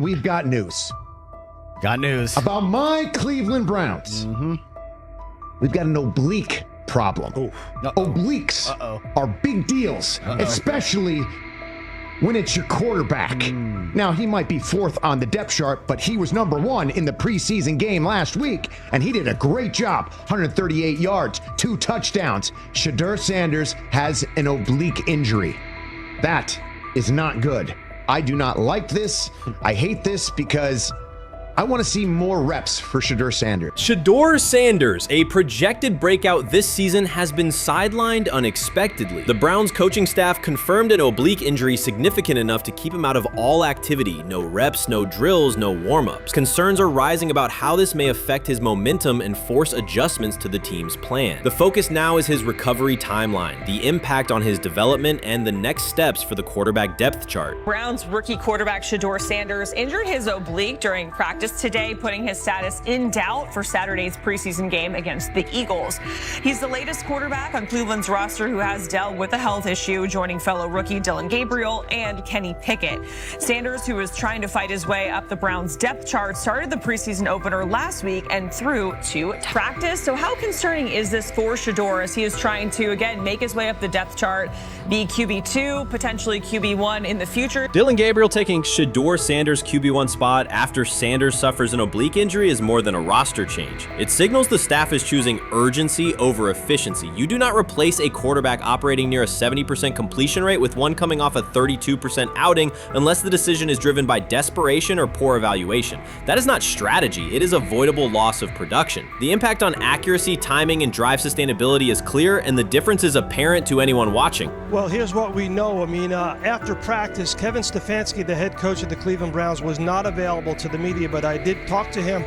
we've got news. Got news. About my Cleveland Browns. We've got an oblique problem. Obliques are big deals, especially when it's your quarterback. Now, he might be fourth on the depth chart, but he was number one in the preseason game last week, and he did a great job. 138 yards, 2 touchdowns. Shedeur Sanders has an oblique injury. That is not good. I do not like this. I hate this because I want to see more reps for Shedeur Sanders. Shedeur Sanders, a projected breakout this season, has been sidelined unexpectedly. The Browns coaching staff confirmed an oblique injury significant enough to keep him out of all activity. No reps, no drills, no warm-ups. Concerns are rising about how this may affect his momentum and force adjustments to the team's plan. The focus now is his recovery timeline, the impact on his development, and the next steps for the quarterback depth chart. Browns rookie quarterback Shedeur Sanders injured his oblique during practice today, putting his status in doubt for Saturday's preseason game against the Eagles. He's the latest quarterback on Cleveland's roster who has dealt with a health issue, joining fellow rookie Deion Gabriel and Kenny Pickett. Sanders, who is trying to fight his way up the Browns depth chart, started the preseason opener last week and threw to practice. So how concerning is this for Shedeur as he is trying to, again, make his way up the depth chart, be QB2, potentially QB1 in the future? Deion Gabriel taking Shedeur Sanders' QB1 spot after Sanders suffers an oblique injury is more than a roster change. It signals the staff is choosing urgency over efficiency. You do not replace a quarterback operating near a 70% completion rate with one coming off a 32% outing unless the decision is driven by desperation or poor evaluation. That is not strategy, it is avoidable loss of production. The impact on accuracy, timing, and drive sustainability is clear, and the difference is apparent to anyone watching. Well, here's what we know. I mean, after practice, Kevin Stefanski, the head coach of the Cleveland Browns, was not available to the media, but I did talk to him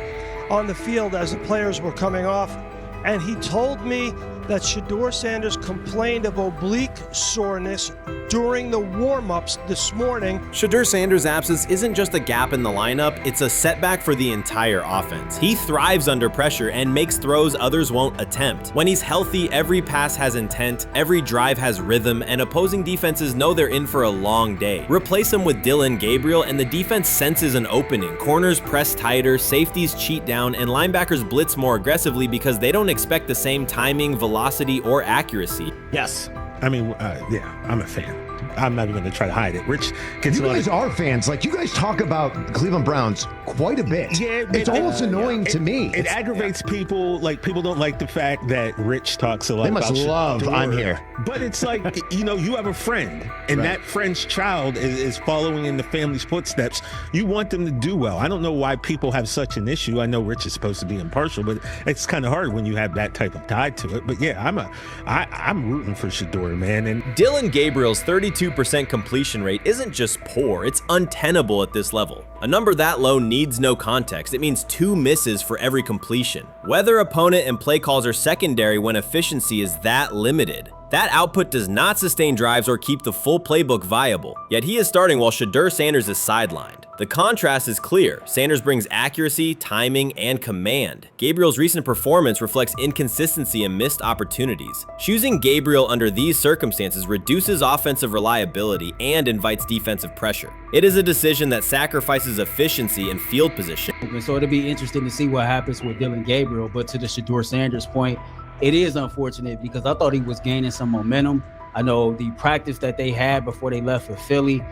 on the field as the players were coming off, and he told me that Shedeur Sanders complained of oblique soreness during the warm-ups this morning. Shedeur Sanders' absence isn't just a gap in the lineup, it's a setback for the entire offense. He thrives under pressure and makes throws others won't attempt. When he's healthy, every pass has intent, every drive has rhythm, and opposing defenses know they're in for a long day. Replace him with Deion Gabriel and the defense senses an opening. Corners press tighter, safeties cheat down, and linebackers blitz more aggressively because they don't expect the same timing, velocity, or accuracy. Yes. I mean, yeah, I'm a fan. I'm not even going to try to hide it. Rich, you guys are fans. Like, you guys talk about the Cleveland Browns quite a bit. Yeah, it's almost annoying to me. It aggravates people. Like, people don't like the fact that Rich talks a lot about They must love I'm here. But it's like, you have a friend, and that friend's child is following in the family's footsteps. You want them to do well. I don't know why people have such an issue. I know Rich is supposed to be impartial, but it's kind of hard when you have that type of tie to it. But yeah, I'm rooting for Shedeur, man. And Deion Gabriel's 32% completion rate isn't just poor, it's untenable at this level. A number that low needs no context. It means 2 misses for every completion. Weather, opponent, and play calls are secondary when efficiency is that limited. That output does not sustain drives or keep the full playbook viable, yet he is starting while Shedeur Sanders is sidelined. The contrast is clear. Sanders brings accuracy, timing, and command. Gabriel's recent performance reflects inconsistency and missed opportunities. Choosing Gabriel under these circumstances reduces offensive reliability and invites defensive pressure. It is a decision that sacrifices efficiency and field position. So it'll be interesting to see what happens with Deion Gabriel, but to the Shedeur Sanders point, it is unfortunate because I thought he was gaining some momentum. I know the practice that they had before they left for Philly,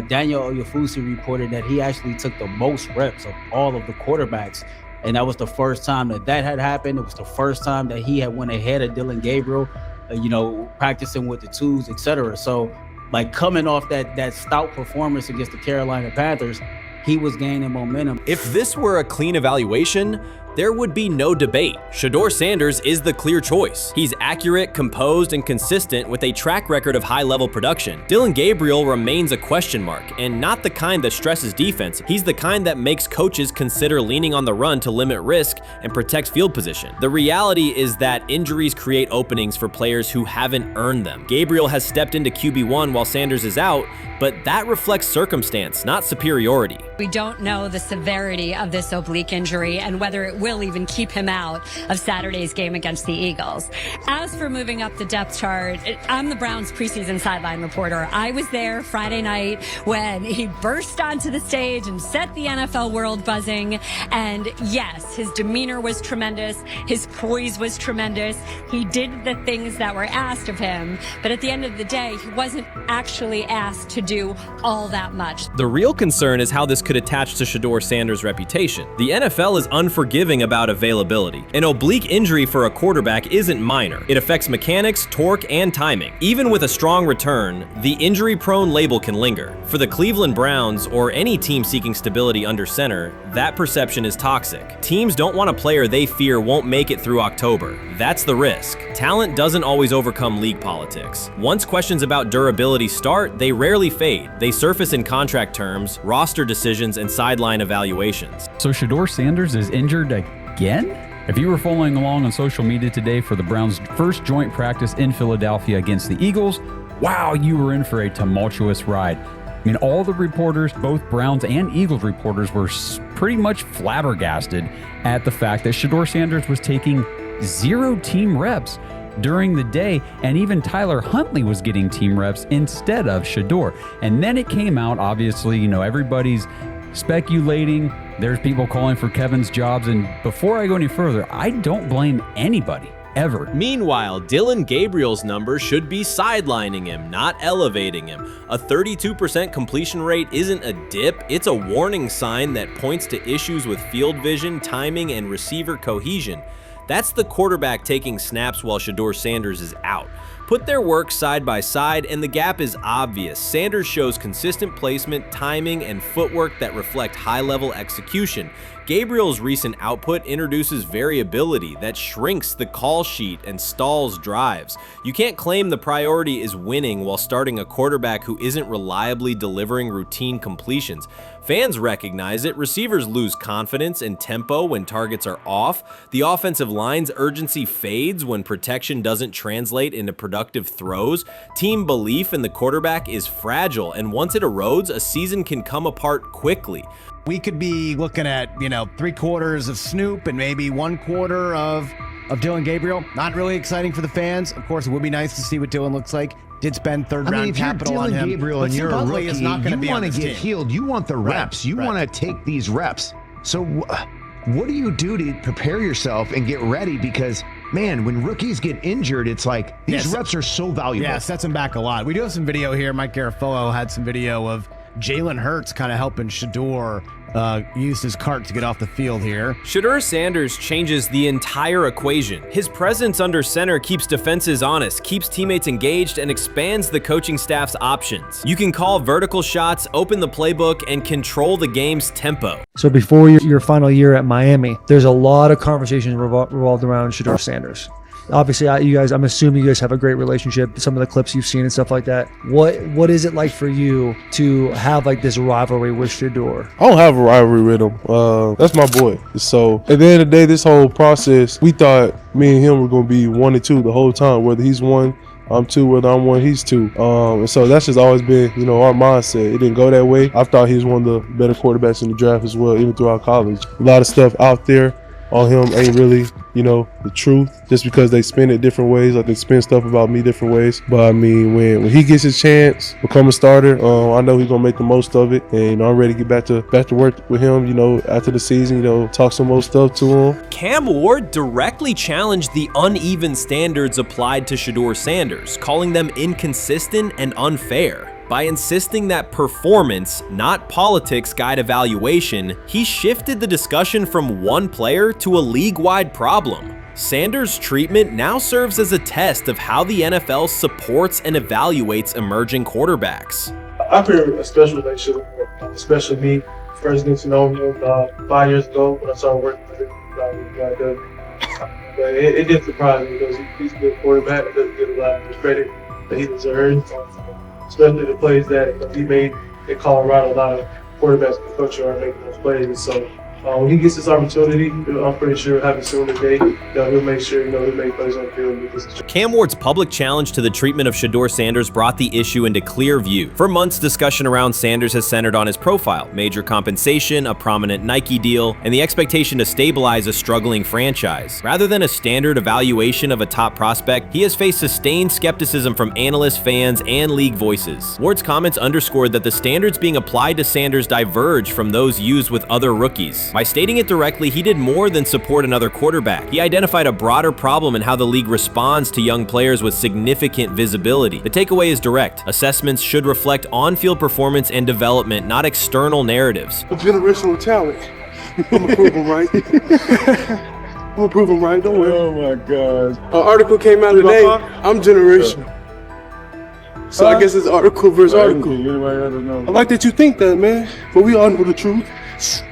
Daniel Oyefusi reported that he actually took the most reps of all of the quarterbacks. And that was the first time that had happened. It was the first time that he had went ahead of Deion Gabriel, practicing with the twos, etc. So, like, coming off that stout performance against the Carolina Panthers, he was gaining momentum. If this were a clean evaluation, there would be no debate. Shedeur Sanders is the clear choice. He's accurate, composed, and consistent with a track record of high-level production. Deion Gabriel remains a question mark, and not the kind that stresses defense. He's the kind that makes coaches consider leaning on the run to limit risk and protect field position. The reality is that injuries create openings for players who haven't earned them. Gabriel has stepped into QB1 while Sanders is out, but that reflects circumstance, not superiority. We don't know the severity of this oblique injury and whether it will even keep him out of Saturday's game against the Eagles. As for moving up the depth chart, I'm the Browns preseason sideline reporter. I was there Friday night when he burst onto the stage and set the NFL world buzzing. And yes, his demeanor was tremendous. His poise was tremendous. He did the things that were asked of him. But at the end of the day, he wasn't actually asked to do all that much. The real concern is how this could attach to Shedeur Sanders' reputation. The NFL is unforgiving about availability. An oblique injury for a quarterback isn't minor. It affects mechanics, torque, and timing. Even with a strong return, the injury-prone label can linger. For the Cleveland Browns, or any team seeking stability under center, that perception is toxic. Teams don't want a player they fear won't make it through October. That's the risk. Talent doesn't always overcome league politics. Once questions about durability start, they rarely fade. They surface in contract terms, roster decisions, and sideline evaluations. So Shedeur Sanders is injured again? If you were following along on social media today for the Browns' first joint practice in Philadelphia against the Eagles, wow, you were in for a tumultuous ride. I mean, all the reporters, both Browns and Eagles reporters, were pretty much flabbergasted at the fact that Shedeur Sanders was taking 0 team reps during the day, and even Tyler Huntley was getting team reps instead of Shedeur. And then it came out, obviously, you know, everybody's speculating. There's people calling for Kevin's jobs. And before I go any further, I don't blame anybody, ever. Meanwhile, Dillon Gabriel's numbers should be sidelining him, not elevating him. A 32% completion rate isn't a dip, it's a warning sign that points to issues with field vision, timing, and receiver cohesion. That's the quarterback taking snaps while Shedeur Sanders is out. Put their work side by side and the gap is obvious. Sanders shows consistent placement, timing, and footwork that reflect high-level execution. Gabriel's recent output introduces variability that shrinks the call sheet and stalls drives. You can't claim the priority is winning while starting a quarterback who isn't reliably delivering routine completions. Fans recognize it, receivers lose confidence and tempo when targets are off, the offensive line's urgency fades when protection doesn't translate into productive throws, team belief in the quarterback is fragile, and once it erodes, a season can come apart quickly. We could be looking at, 3/4 of Snoop and maybe 1/4 of Dillon Gabriel. Not really exciting for the fans. Of course, it would be nice to see what Dillon looks like. Did spend third-round capital on him. If you're Dillon Gabriel and you're a rookie, is not you be want to get healed. You want the reps. You want to take these reps. So what do you do to prepare yourself and get ready? Because, man, when rookies get injured, it's like these reps are so valuable. Yeah, sets them back a lot. We do have some video here. Mike Garafolo had some video of Jalen Hurts kind of helping Shedeur use his cart to get off the field here. Shedeur Sanders changes the entire equation. His presence under center keeps defenses honest, keeps teammates engaged, and expands the coaching staff's options. You can call vertical shots, open the playbook, and control the game's tempo. So before your final year at Miami, there's a lot of conversations revolved around Shedeur Sanders. Obviously, I'm assuming you guys have a great relationship. Some of the clips you've seen and stuff like that. What is it like for you to have like this rivalry with Shedeur? I don't have a rivalry with him. That's my boy. So at the end of the day, this whole process, we thought me and him were going to be 1 and 2 the whole time. Whether he's 1, I'm 2. Whether I'm 1, he's 2. And so that's just always been, our mindset. It didn't go that way. I thought he was one of the better quarterbacks in the draft as well, even throughout college. A lot of stuff out there on him ain't really, the truth, just because they spin it different ways. Like they spin stuff about me different ways. But I mean, when he gets his chance, become a starter, I know he's gonna make the most of it. And I'm ready to get back to work with him. After the season, talk some more stuff to him. Cam Ward directly challenged the uneven standards applied to Shedeur Sanders, calling them inconsistent and unfair. By insisting that performance, not politics, guide evaluation, he shifted the discussion from one player to a league-wide problem. Sanders' treatment now serves as a test of how the NFL supports and evaluates emerging quarterbacks. I feel a special relationship with him, especially me. First getting to know him 5 years ago when I started working with him. But it did surprise me because he's a good quarterback. It doesn't get a lot of credit that he deserves. Especially the plays that he made in Colorado. A lot of quarterbacks and coaches are making those plays. So When he gets this opportunity, I'm pretty sure it'll happen soon today, that he'll make sure, he'll make plays on the field. Cam Ward's public challenge to the treatment of Shedeur Sanders brought the issue into clear view. For months, discussion around Sanders has centered on his profile, major compensation, a prominent Nike deal, and the expectation to stabilize a struggling franchise. Rather than a standard evaluation of a top prospect, he has faced sustained skepticism from analysts, fans, and league voices. Ward's comments underscored that the standards being applied to Sanders diverge from those used with other rookies. By stating it directly, he did more than support another quarterback. He identified a broader problem in how the league responds to young players with significant visibility. The takeaway is direct. Assessments should reflect on-field performance and development, not external narratives. A generational talent. I'm gonna prove him right. I'm gonna prove him right, don't worry. Oh my God. An article came out today. I'm generational. So I guess it's article versus article. I like that you think that, man. But we all know the truth.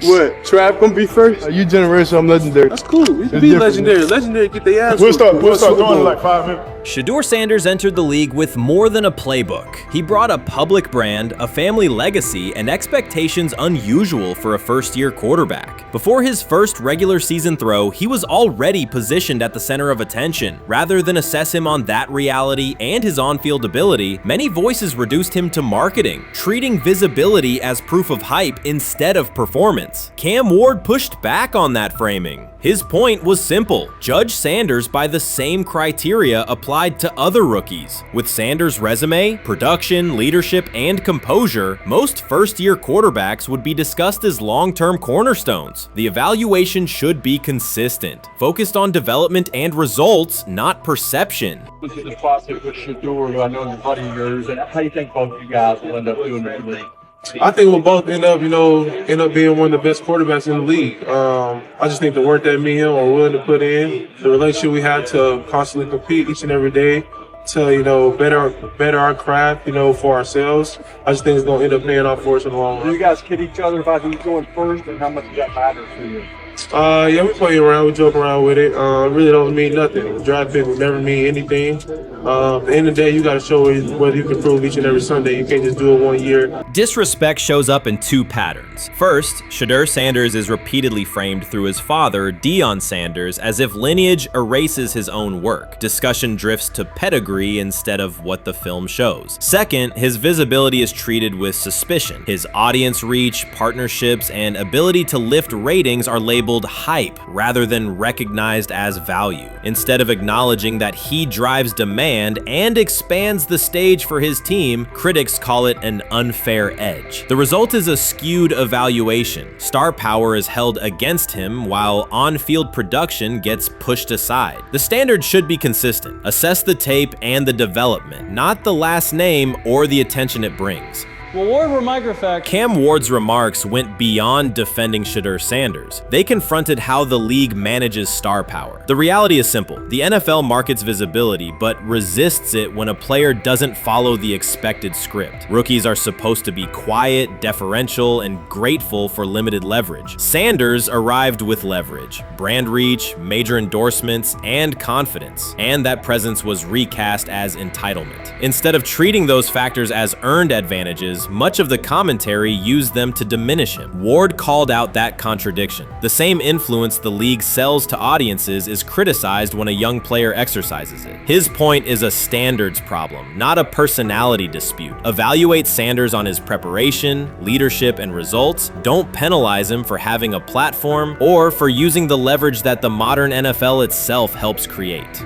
What? Trav gonna be first? You generational, I'm legendary. That's cool. We can be legendary. Legendary get their ass. We'll start going in like 5 minutes. Shedeur Sanders entered the league with more than a playbook. He brought a public brand, a family legacy, and expectations unusual for a first-year quarterback. Before his first regular season throw, he was already positioned at the center of attention. Rather than assess him on that reality and his on-field ability, many voices reduced him to marketing, treating visibility as proof of hype instead of performance. Cam Ward pushed back on that framing. His point was simple: judge Sanders by the same criteria applied to other rookies. With Sanders' resume, production, leadership, and composure, most first-year quarterbacks would be discussed as long-term cornerstones. The evaluation should be consistent, focused on development and results, not perception. This is the process with Shedeur, who I know is a buddy of yours, and how do you think both of you guys will end up doing in the league? I think we'll both end up being one of the best quarterbacks in the league. I just think the work that me and him are willing to put in, the relationship we have to constantly compete each and every day, to better our craft, for ourselves. I just think it's gonna end up paying off for us in the long run. Do you guys kid each other about who's going first, and how much does that matter to you? Yeah, we play around, we joke around with it. Really don't mean nothing. The draft pick will never mean anything. At the end of the day, you got to show whether you can prove each and every Sunday. You can't just do it 1 year. Disrespect shows up in two patterns. First, Shedeur Sanders is repeatedly framed through his father, Deion Sanders, as if lineage erases his own work. Discussion drifts to pedigree instead of what the film shows. Second, his visibility is treated with suspicion. His audience reach, partnerships, and ability to lift ratings are labeled hype rather than recognized as value. Instead of acknowledging that he drives demand and expands the stage for his team, critics call it an unfair edge. The result is a skewed evaluation. Star power is held against him while on-field production gets pushed aside. The standard should be consistent. Assess the tape and the development, not the last name or the attention it brings. Well, Ward, we're microfacts. Cam Ward's remarks went beyond defending Shedeur Sanders. They confronted how the league manages star power. The reality is simple. The NFL markets visibility, but resists it when a player doesn't follow the expected script. Rookies are supposed to be quiet, deferential, and grateful for limited leverage. Sanders arrived with leverage, brand reach, major endorsements, and confidence. And that presence was recast as entitlement. Instead of treating those factors as earned advantages, much of the commentary used them to diminish him. Ward called out that contradiction. The same influence the league sells to audiences is criticized when a young player exercises it. His point is a standards problem, not a personality dispute. Evaluate Sanders on his preparation, leadership, and results. Don't penalize him for having a platform or for using the leverage that the modern NFL itself helps create.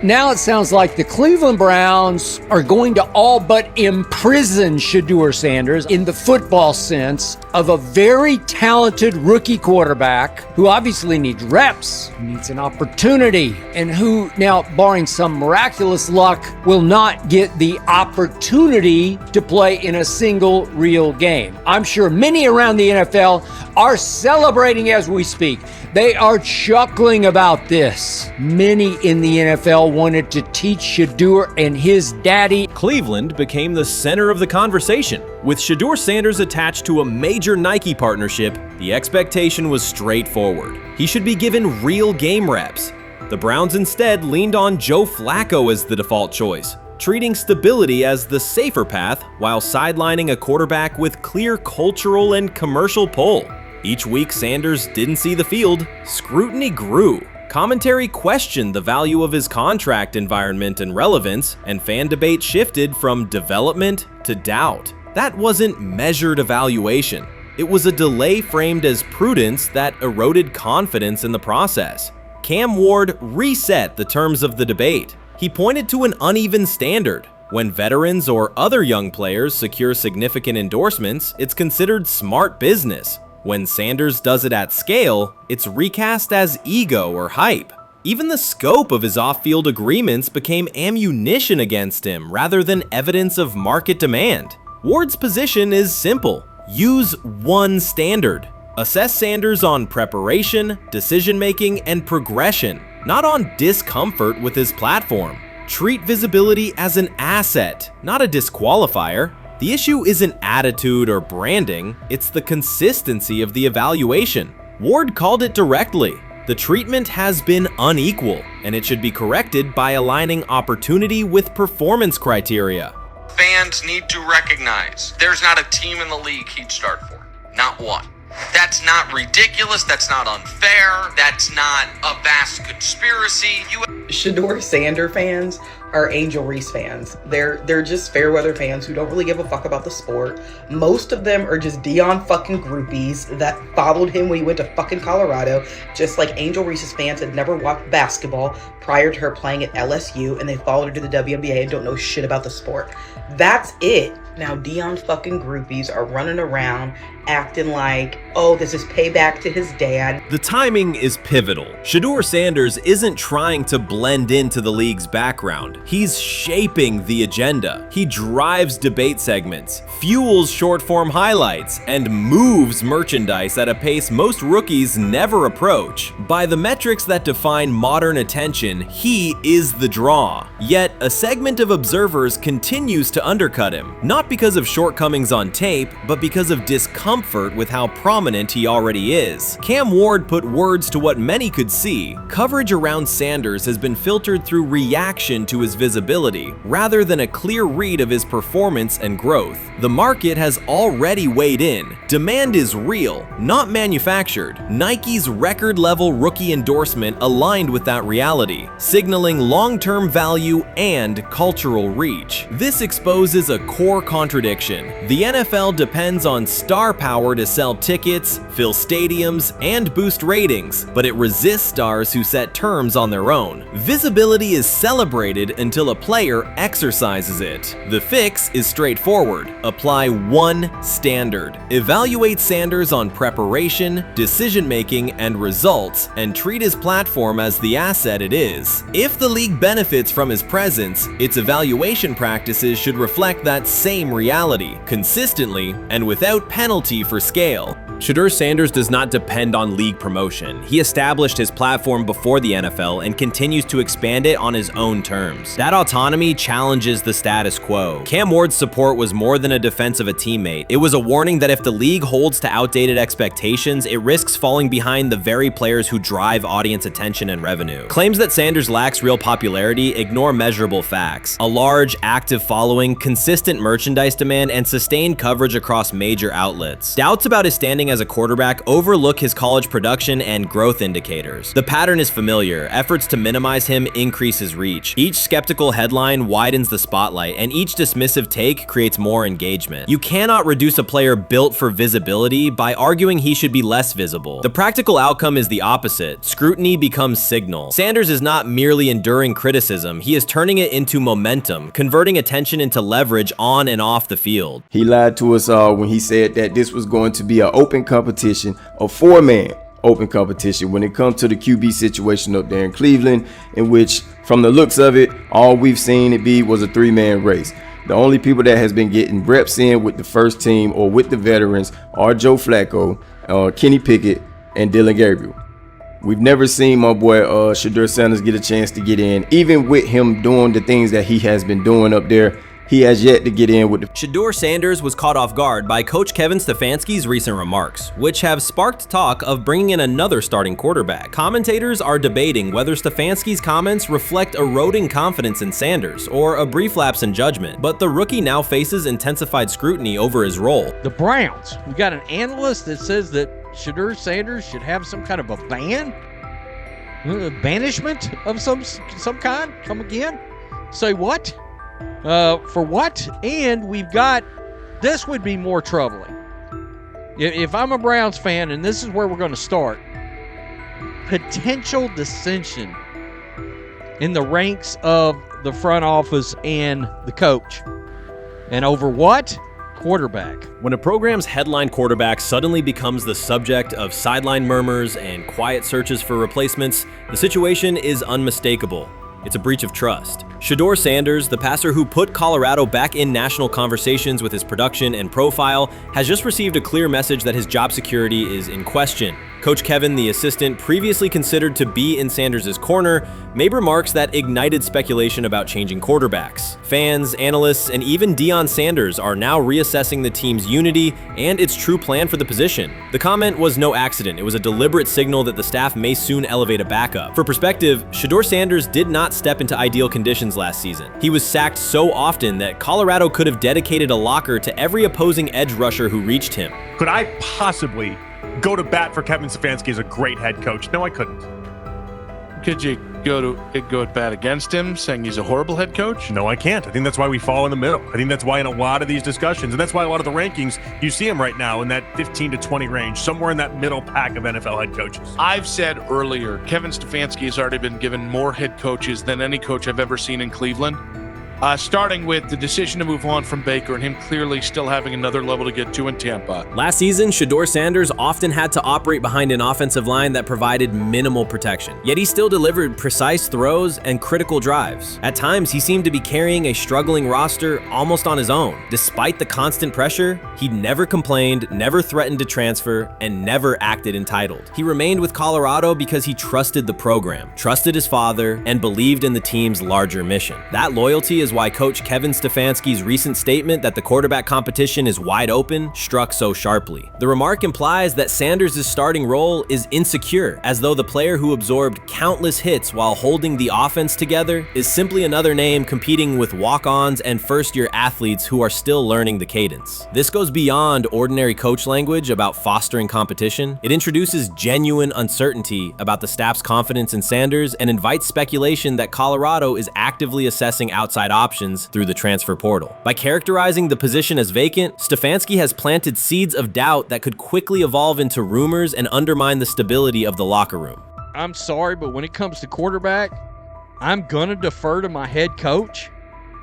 Now it sounds like the Cleveland Browns are going to all but imprison Shedeur Sanders in the football sense of a very talented rookie quarterback who obviously needs reps, who needs an opportunity, and who now, barring some miraculous luck, will not get the opportunity to play in a single real game. I'm sure many around the NFL are celebrating as we speak. They are chuckling about this. Many in the NFL wanted to teach Shedeur and his daddy. Cleveland became the center of the conversation. With Shedeur Sanders attached to a major Nike partnership, the expectation was straightforward. He should be given real game reps. The Browns instead leaned on Joe Flacco as the default choice, treating stability as the safer path while sidelining a quarterback with clear cultural and commercial pull. Each week Sanders didn't see the field, scrutiny grew. Commentary questioned the value of his contract environment and relevance, and fan debate shifted from development to doubt. That wasn't measured evaluation. It was a delay framed as prudence that eroded confidence in the process. Cam Ward reset the terms of the debate. He pointed to an uneven standard. When veterans or other young players secure significant endorsements, it's considered smart business. When Sanders does it at scale, it's recast as ego or hype. Even the scope of his off-field agreements became ammunition against him rather than evidence of market demand. Ward's position is simple. Use one standard. Assess Sanders on preparation, decision-making, and progression, not on discomfort with his platform. Treat visibility as an asset, not a disqualifier. The issue isn't attitude or branding, it's the consistency of the evaluation. Ward called it directly. The treatment has been unequal, and it should be corrected by aligning opportunity with performance criteria. Fans need to recognize there's not a team in the league he'd start for. Not one. That's not ridiculous, that's not unfair, that's not a vast conspiracy. Shedeur Sanders fans are Angel Reese fans. They're just fair weather fans who don't really give a fuck about the sport. Most of them are just Deion fucking groupies that followed him when he went to fucking Colorado, just like Angel Reese's fans had never watched basketball prior to her playing at LSU, and they followed her to the WNBA and don't know shit about the sport. That's it. Now Deion fucking groupies are running around acting like, oh, this is payback to his dad. The timing is pivotal. Shedeur Sanders isn't trying to blend into the league's background. He's shaping the agenda. He drives debate segments, fuels short-form highlights, and moves merchandise at a pace most rookies never approach. By the metrics that define modern attention, he is the draw. Yet, a segment of observers continues to undercut him, not because of shortcomings on tape, but because of discomfort with how prominent he already is. Cam Ward put words to what many could see. Coverage around Sanders has been filtered through reaction to his visibility, rather than a clear read of his performance and growth. The market has already weighed in. Demand is real, not manufactured. Nike's record-level rookie endorsement aligned with that reality, signaling long-term value and cultural reach. This exposes a core contradiction. The NFL depends on star power to sell tickets, fill stadiums, and boost ratings, but it resists stars who set terms on their own. Visibility is celebrated until a player exercises it. The fix is straightforward. Apply one standard. Evaluate Sanders on preparation, decision-making, and results, and treat his platform as the asset it is. If the league benefits from his presence, its evaluation practices should reflect that same reality, consistently and without penalty for scale. Shedeur Sanders does not depend on league promotion. He established his platform before the NFL and continues to expand it on his own terms. That autonomy challenges the status quo. Cam Ward's support was more than a defense of a teammate. It was a warning that if the league holds to outdated expectations, it risks falling behind the very players who drive audience attention and revenue. Claims that Sanders lacks real popularity ignore measurable facts. A large, active following, consistent merchandise demand, and sustained coverage across major outlets. Doubts about his standing as a quarterback overlook his college production and growth indicators. The pattern is familiar. Efforts to minimize him increase his reach. Each skeptical headline widens the spotlight, and each dismissive take creates more engagement. You cannot reduce a player built for visibility by arguing he should be less visible. The practical outcome is the opposite. Scrutiny becomes signal. Sanders is not merely enduring criticism, he is turning it into momentum, converting attention into leverage on and off the field. He lied to us all when he said that this was going to be an open competition, a four-man open competition when it comes to the QB situation up there in Cleveland, in which, from the looks of it, all we've seen it be was a three-man race. The only people that has been getting reps in with the first team or with the veterans are Joe Flacco, Kenny Pickett, and Dillon Gabriel. We've never seen my boy Shedeur Sanders get a chance to get in. Even with him doing the things that he has been doing up there, he has yet to get in with the... Shedeur Sanders was caught off guard by Coach Kevin Stefanski's recent remarks, which have sparked talk of bringing in another starting quarterback. Commentators are debating whether Stefanski's comments reflect eroding confidence in Sanders or a brief lapse in judgment, but the rookie now faces intensified scrutiny over his role. The Browns, we got an analyst that says that Shedeur Sanders should have some kind of a ban? Banishment of some kind? Come again? Say what? For what? And we've got, this would be more troubling. If I'm a Browns fan, and this is where we're going to start, potential dissension in the ranks of the front office and the coach. And over what? Quarterback. When a program's headline quarterback suddenly becomes the subject of sideline murmurs and quiet searches for replacements, the situation is unmistakable. It's a breach of trust. Shedeur Sanders, the passer who put Colorado back in national conversations with his production and profile, has just received a clear message that his job security is in question. Coach Kevin, the assistant previously considered to be in Sanders' corner, made remarks that ignited speculation about changing quarterbacks. Fans, analysts, and even Deion Sanders are now reassessing the team's unity and its true plan for the position. The comment was no accident. It was a deliberate signal that the staff may soon elevate a backup. For perspective, Shedeur Sanders did not step into ideal conditions last season. He was sacked so often that Colorado could have dedicated a locker to every opposing edge rusher who reached him. Could I possibly go to bat for Kevin Stefanski as a great head coach? No, I couldn't. Could you go at bat against him, saying he's a horrible head coach? No, I can't. I think that's why we fall in the middle. I think that's why in a lot of these discussions, and that's why a lot of the rankings, you see him right now in that 15 to 20 range, somewhere in that middle pack of NFL head coaches. I've said earlier, Kevin Stefanski has already been given more head coaches than any coach I've ever seen in Cleveland. Starting with the decision to move on from Baker and him clearly still having another level to get to in Tampa. Last season, Shedeur Sanders often had to operate behind an offensive line that provided minimal protection, yet he still delivered precise throws and critical drives. At times, he seemed to be carrying a struggling roster almost on his own. Despite the constant pressure, he never complained, never threatened to transfer, and never acted entitled. He remained with Colorado because he trusted the program, trusted his father, and believed in the team's larger mission. That loyalty is why Coach Kevin Stefanski's recent statement that the quarterback competition is wide open struck so sharply. The remark implies that Sanders' starting role is insecure, as though the player who absorbed countless hits while holding the offense together is simply another name competing with walk-ons and first-year athletes who are still learning the cadence. This goes beyond ordinary coach language about fostering competition. It introduces genuine uncertainty about the staff's confidence in Sanders and invites speculation that Colorado is actively assessing outside options through the transfer portal. By characterizing the position as vacant, Stefanski has planted seeds of doubt that could quickly evolve into rumors and undermine the stability of the locker room. I'm sorry, but when it comes to quarterback, I'm gonna defer to my head coach,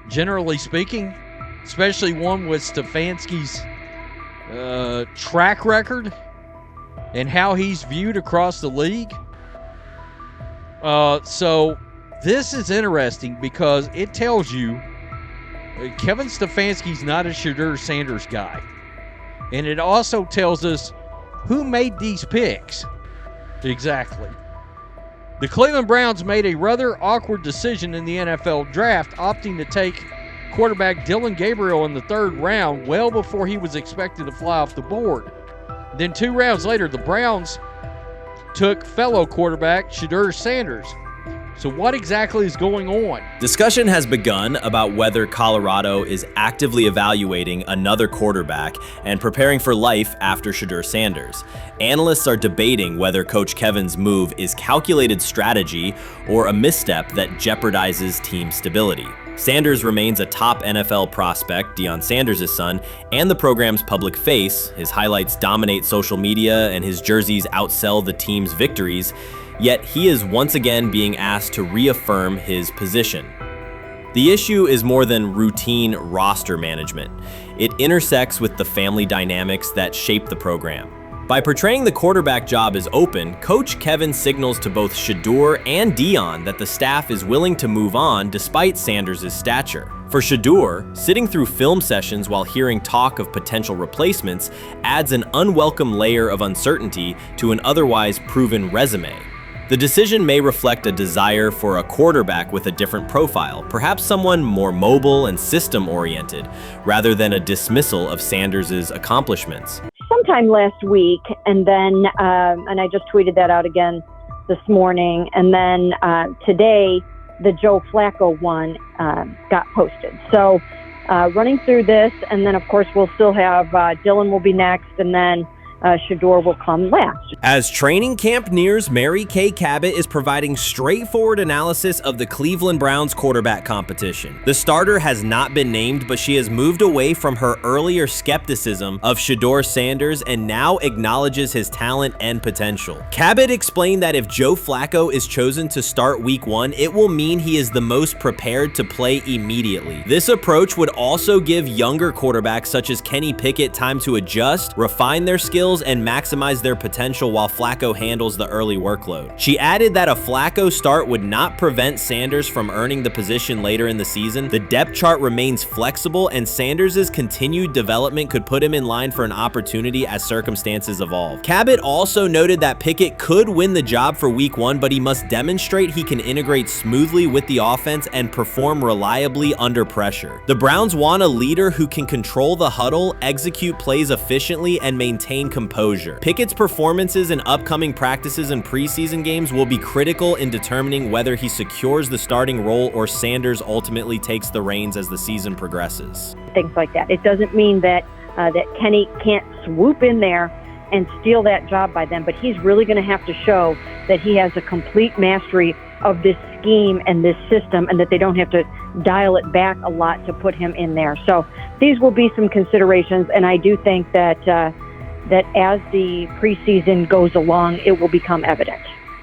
generally speaking, especially one with Stefanski's track record and how he's viewed across the league. So this is interesting because it tells you Kevin Stefanski's not a Shedeur Sanders guy. And it also tells us who made these picks. Exactly. The Cleveland Browns made a rather awkward decision in the NFL draft, opting to take quarterback Dillon Gabriel in the 3rd round well before he was expected to fly off the board. Then 2 rounds later, the Browns took fellow quarterback Shedeur Sanders. So what exactly is going on? Discussion has begun about whether Colorado is actively evaluating another quarterback and preparing for life after Shedeur Sanders. Analysts are debating whether Coach Kevin's move is calculated strategy or a misstep that jeopardizes team stability. Sanders remains a top NFL prospect, Deion Sanders' son, and the program's public face. His highlights dominate social media and his jerseys outsell the team's victories. Yet he is once again being asked to reaffirm his position. The issue is more than routine roster management. It intersects with the family dynamics that shape the program. By portraying the quarterback job as open, Coach Kevin signals to both Shedeur and Deion that the staff is willing to move on despite Sanders' stature. For Shedeur, sitting through film sessions while hearing talk of potential replacements adds an unwelcome layer of uncertainty to an otherwise proven resume. The decision may reflect a desire for a quarterback with a different profile, perhaps someone more mobile and system-oriented, rather than a dismissal of Sanders' accomplishments. Sometime last week, and then, and I just tweeted that out again this morning, and then today, the Joe Flacco one got posted. So running through this, and then of course we'll still have Dylan will be next, and then Shedeur will come last. As training camp nears, Mary Kay Cabot is providing straightforward analysis of the Cleveland Browns quarterback competition. The starter has not been named, but she has moved away from her earlier skepticism of Shedeur Sanders and now acknowledges his talent and potential. Cabot explained that if Joe Flacco is chosen to start week 1, it will mean he is the most prepared to play immediately. This approach would also give younger quarterbacks such as Kenny Pickett time to adjust, refine their skills, and maximize their potential while Flacco handles the early workload. She added that a Flacco start would not prevent Sanders from earning the position later in the season. The depth chart remains flexible, and Sanders' continued development could put him in line for an opportunity as circumstances evolve. Cabot also noted that Pickett could win the job for week 1, but he must demonstrate he can integrate smoothly with the offense and perform reliably under pressure. The Browns want a leader who can control the huddle, execute plays efficiently, and maintain composure. Pickett's performances in upcoming practices and preseason games will be critical in determining whether he secures the starting role or Sanders ultimately takes the reins as the season progresses. Things like that. It doesn't mean that that Kenny can't swoop in there and steal that job by them, but he's really going to have to show that he has a complete mastery of this scheme and this system, and that they don't have to dial it back a lot to put him in there. So these will be some considerations, and I do think that that as the preseason goes along, it will become evident.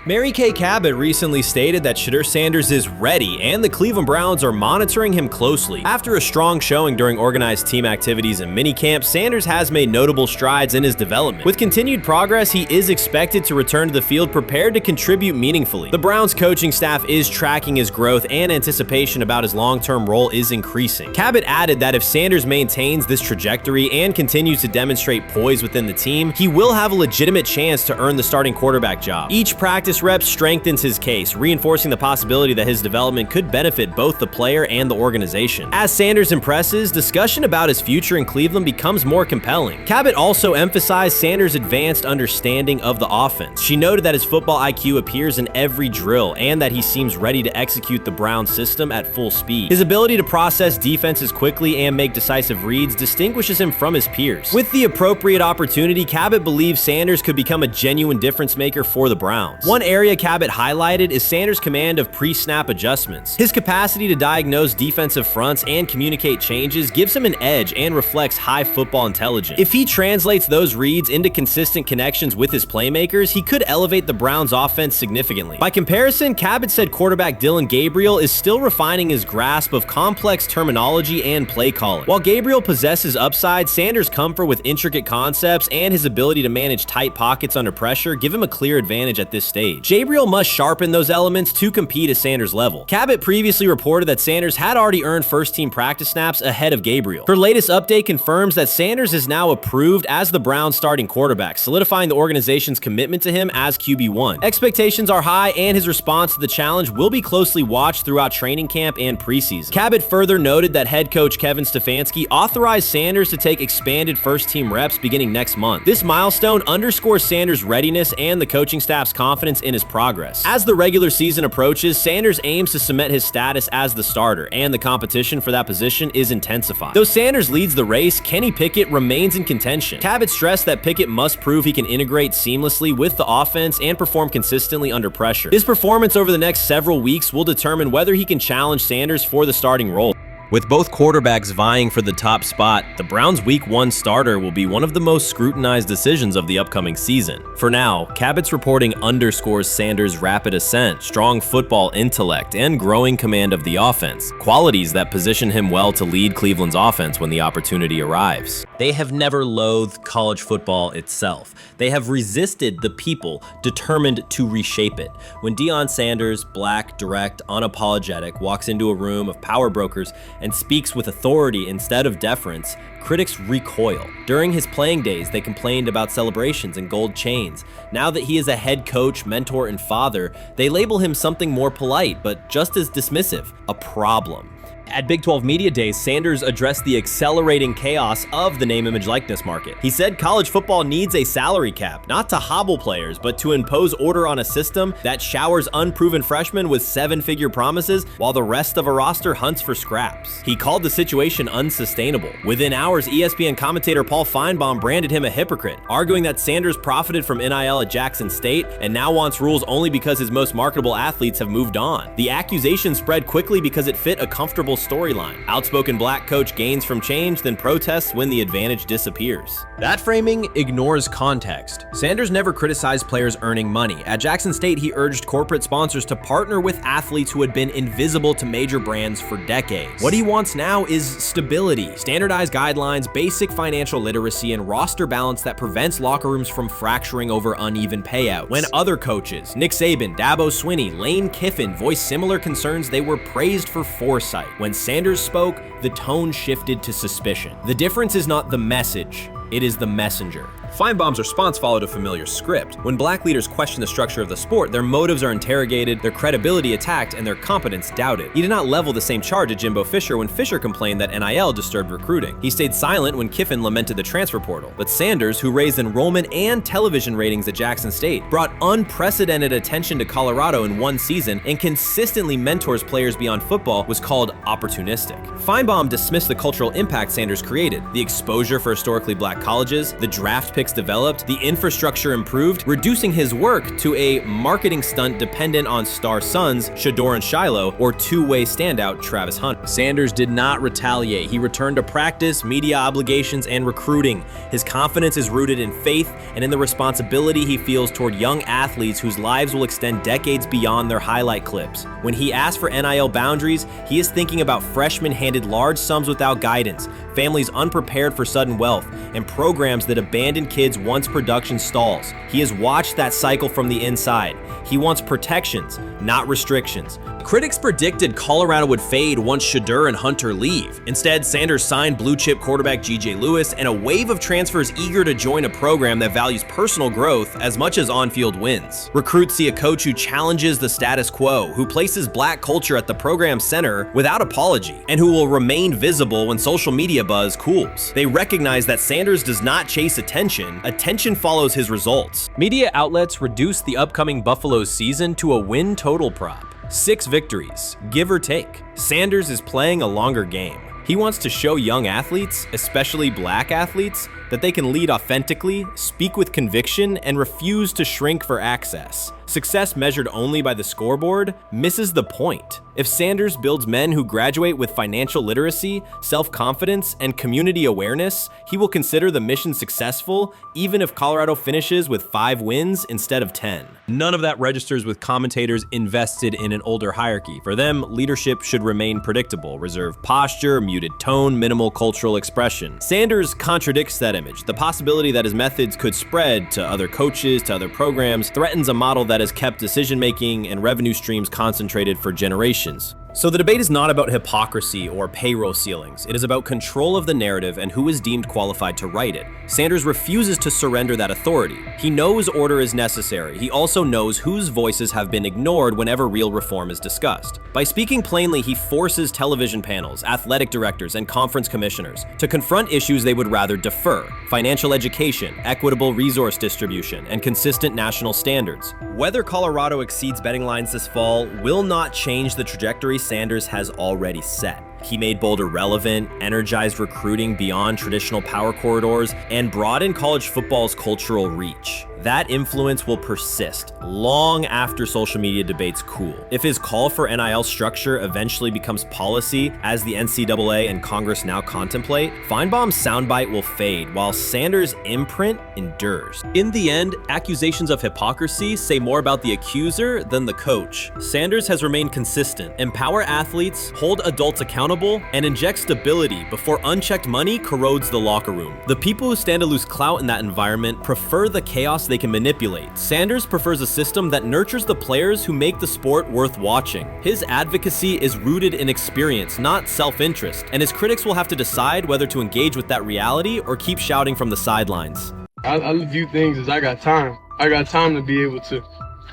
Mary Kay Cabot recently stated that Shedeur Sanders is ready and the Cleveland Browns are monitoring him closely. After a strong showing during organized team activities and minicamp, Sanders has made notable strides in his development. With continued progress, he is expected to return to the field prepared to contribute meaningfully. The Browns coaching staff is tracking his growth, and anticipation about his long-term role is increasing. Cabot added that if Sanders maintains this trajectory and continues to demonstrate poise within the team, he will have a legitimate chance to earn the starting quarterback job. Each practice rep strengthens his case, reinforcing the possibility that his development could benefit both the player and the organization. As Sanders impresses, discussion about his future in Cleveland becomes more compelling. Cabot also emphasized Sanders' advanced understanding of the offense. She noted that his football IQ appears in every drill and that he seems ready to execute the Browns system at full speed. His ability to process defenses quickly and make decisive reads distinguishes him from his peers. With the appropriate opportunity, Cabot believes Sanders could become a genuine difference maker for the Browns. One area Cabot highlighted is Sanders' command of pre-snap adjustments. His capacity to diagnose defensive fronts and communicate changes gives him an edge and reflects high football intelligence. If he translates those reads into consistent connections with his playmakers, he could elevate the Browns' offense significantly. By comparison, Cabot said quarterback Dillon Gabriel is still refining his grasp of complex terminology and play calling. While Gabriel possesses upside, Sanders' comfort with intricate concepts and his ability to manage tight pockets under pressure give him a clear advantage at this stage. Gabriel must sharpen those elements to compete at Sanders' level. Cabot previously reported that Sanders had already earned first-team practice snaps ahead of Gabriel. Her latest update confirms that Sanders is now approved as the Browns' starting quarterback, solidifying the organization's commitment to him as QB1. Expectations are high, and his response to the challenge will be closely watched throughout training camp and preseason. Cabot further noted that head coach Kevin Stefanski authorized Sanders to take expanded first-team reps beginning next month. This milestone underscores Sanders' readiness and the coaching staff's confidence in his progress. As the regular season approaches, Sanders aims to cement his status as the starter, and the competition for that position is intensified. Though Sanders leads the race, Kenny Pickett remains in contention. Cabot stressed that Pickett must prove he can integrate seamlessly with the offense and perform consistently under pressure. His performance over the next several weeks will determine whether he can challenge Sanders for the starting role. With both quarterbacks vying for the top spot, the Browns' Week 1 starter will be one of the most scrutinized decisions of the upcoming season. For now, Cabot's reporting underscores Sanders' rapid ascent, strong football intellect, and growing command of the offense, qualities that position him well to lead Cleveland's offense when the opportunity arrives. They have never loathed college football itself. They have resisted the people determined to reshape it. When Deion Sanders, black, direct, unapologetic, walks into a room of power brokers and speaks with authority instead of deference, critics recoil. During his playing days, they complained about celebrations and gold chains. Now that he is a head coach, mentor, and father, they label him something more polite, but just as dismissive: a problem. At Big 12 Media Days, Sanders addressed the accelerating chaos of the name, image, likeness market. He said college football needs a salary cap, not to hobble players, but to impose order on a system that showers unproven freshmen with 7-figure promises while the rest of a roster hunts for scraps. He called the situation unsustainable. Within hours, ESPN commentator Paul Feinbaum branded him a hypocrite, arguing that Sanders profited from NIL at Jackson State and now wants rules only because his most marketable athletes have moved on. The accusation spread quickly because it fit a comfortable storyline. Outspoken black coach gains from change, then protests when the advantage disappears. That framing ignores context. Sanders never criticized players earning money. At Jackson State, he urged corporate sponsors to partner with athletes who had been invisible to major brands for decades. What he wants now is stability, standardized guidelines, basic financial literacy, and roster balance that prevents locker rooms from fracturing over uneven payouts. When other coaches, Nick Saban, Dabo Swinney, Lane Kiffin, voiced similar concerns, they were praised for foresight. When Sanders spoke, the tone shifted to suspicion. The difference is not the message, it is the messenger. Feinbaum's response followed a familiar script. When black leaders question the structure of the sport, their motives are interrogated, their credibility attacked, and their competence doubted. He did not level the same charge at Jimbo Fisher when Fisher complained that NIL disturbed recruiting. He stayed silent when Kiffin lamented the transfer portal. But Sanders, who raised enrollment and television ratings at Jackson State, brought unprecedented attention to Colorado in one season and consistently mentors players beyond football, was called opportunistic. Feinbaum dismissed the cultural impact Sanders created, the exposure for historically black colleges, the draft pick developed, the infrastructure improved, reducing his work to a marketing stunt dependent on star sons Shedeur and Shiloh or two-way standout Travis Hunter. Sanders did not retaliate. He returned to practice, media obligations, and recruiting. His confidence is rooted in faith and in the responsibility he feels toward young athletes whose lives will extend decades beyond their highlight clips. When he asks for NIL boundaries, he is thinking about freshmen handed large sums without guidance, families unprepared for sudden wealth, and programs that abandon kids once production stalls. He has watched that cycle from the inside. He wants protections, not restrictions. Critics predicted Colorado would fade once Shedeur and Hunter leave. Instead, Sanders signed blue-chip quarterback G.J. Lewis and a wave of transfers eager to join a program that values personal growth as much as on-field wins. Recruits see a coach who challenges the status quo, who places black culture at the program's center without apology, and who will remain visible when social media buzz cools. They recognize that Sanders does not chase attention. Attention follows his results. Media outlets reduced the upcoming Buffaloes season to a win total prop. 6 victories, give or take. Sanders is playing a longer game. He wants to show young athletes, especially black athletes, that they can lead authentically, speak with conviction, and refuse to shrink for access. Success measured only by the scoreboard misses the point. If Sanders builds men who graduate with financial literacy, self-confidence, and community awareness, he will consider the mission successful, even if Colorado finishes with 5 wins instead of 10. None of that registers with commentators invested in an older hierarchy. For them, leadership should remain predictable, reserved posture, muted tone, minimal cultural expression. Sanders contradicts that image. The possibility that his methods could spread to other coaches, to other programs, threatens a model that has kept decision-making and revenue streams concentrated for generations. So the debate is not about hypocrisy or payroll ceilings. It is about control of the narrative and who is deemed qualified to write it. Sanders refuses to surrender that authority. He knows order is necessary. He also knows whose voices have been ignored whenever real reform is discussed. By speaking plainly, he forces television panels, athletic directors, and conference commissioners to confront issues they would rather defer: financial education, equitable resource distribution, and consistent national standards. Whether Colorado exceeds betting lines this fall will not change the trajectory Sanders has already set. He made Boulder relevant, energized recruiting beyond traditional power corridors, and broadened college football's cultural reach. That influence will persist long after social media debates cool. If his call for NIL structure eventually becomes policy, as the NCAA and Congress now contemplate, Feinbaum's soundbite will fade, while Sanders' imprint endures. In the end, accusations of hypocrisy say more about the accuser than the coach. Sanders has remained consistent: empower athletes, hold adults accountable, and inject stability before unchecked money corrodes the locker room. The people who stand to lose clout in that environment prefer the chaos they can manipulate. Sanders prefers a system that nurtures the players who make the sport worth watching. His advocacy is rooted in experience, not self-interest, and his critics will have to decide whether to engage with that reality or keep shouting from the sidelines. I view things as I got time. I got time to be able to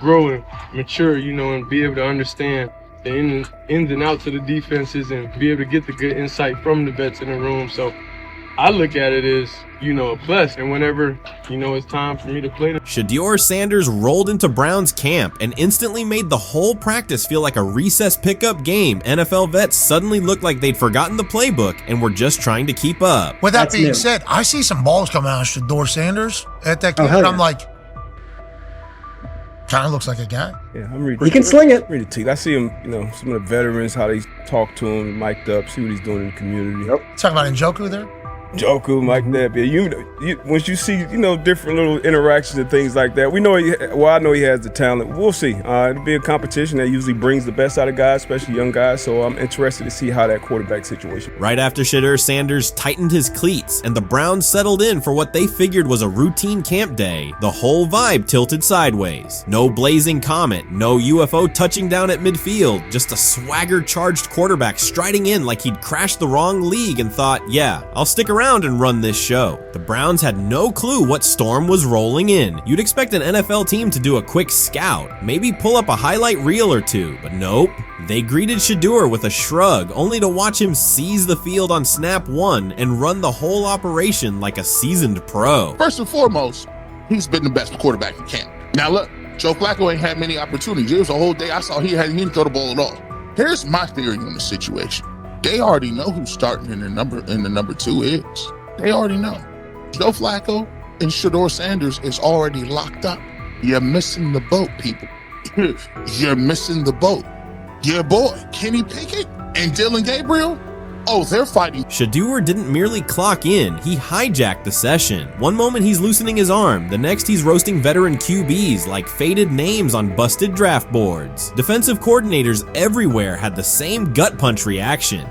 grow and mature, and be able to understand the ins and outs of the defenses and be able to get the good insight from the vets in the room. So I look at it as, a plus. And whenever, it's time for me to play. Shedeur Sanders rolled into Browns camp and instantly made the whole practice feel like a recess pickup game. NFL vets suddenly looked like they'd forgotten the playbook and were just trying to keep up. With that being said, I see some balls coming out of Shedeur Sanders at that camp, and I'm like, kind of looks like a guy. Yeah, I'm reading. He can sling it. Read the team. I see him, some of the veterans, how they talk to him, mic'd up, see what he's doing in the community. Talking about Njoku there? Njoku, Mike Knapp. Yeah, once you see, different little interactions and things like that, I know he has the talent. We'll see. It'll be a competition that usually brings the best out of guys, especially young guys. So I'm interested to see how that quarterback situation. Right after Shedeur Sanders tightened his cleats and the Browns settled in for what they figured was a routine camp day, the whole vibe tilted sideways. No blazing comet, no UFO touching down at midfield, just a swagger-charged quarterback striding in like he'd crashed the wrong league and thought, yeah, I'll stick around and run this show. The Browns had no clue what storm was rolling in. You'd expect an NFL team to do a quick scout, maybe pull up a highlight reel or two, but nope. They greeted Shedeur with a shrug, only to watch him seize the field on snap one and run the whole operation like a seasoned pro. First and foremost, he's been the best quarterback in camp. Now look, Joe Flacco ain't had many opportunities. It was a whole day I saw he didn't throw the ball at all. Here's my theory on the situation. They already know who's starting in the number 2 is. They already know. Joe Flacco and Shedeur Sanders is already locked up. You're missing the boat, people. You're missing the boat. Your boy, Kenny Pickett and Dillon Gabriel, they're fighting. Shedeur didn't merely clock in, he hijacked the session. One moment he's loosening his arm, the next he's roasting veteran QBs like faded names on busted draft boards. Defensive coordinators everywhere had the same gut punch reaction.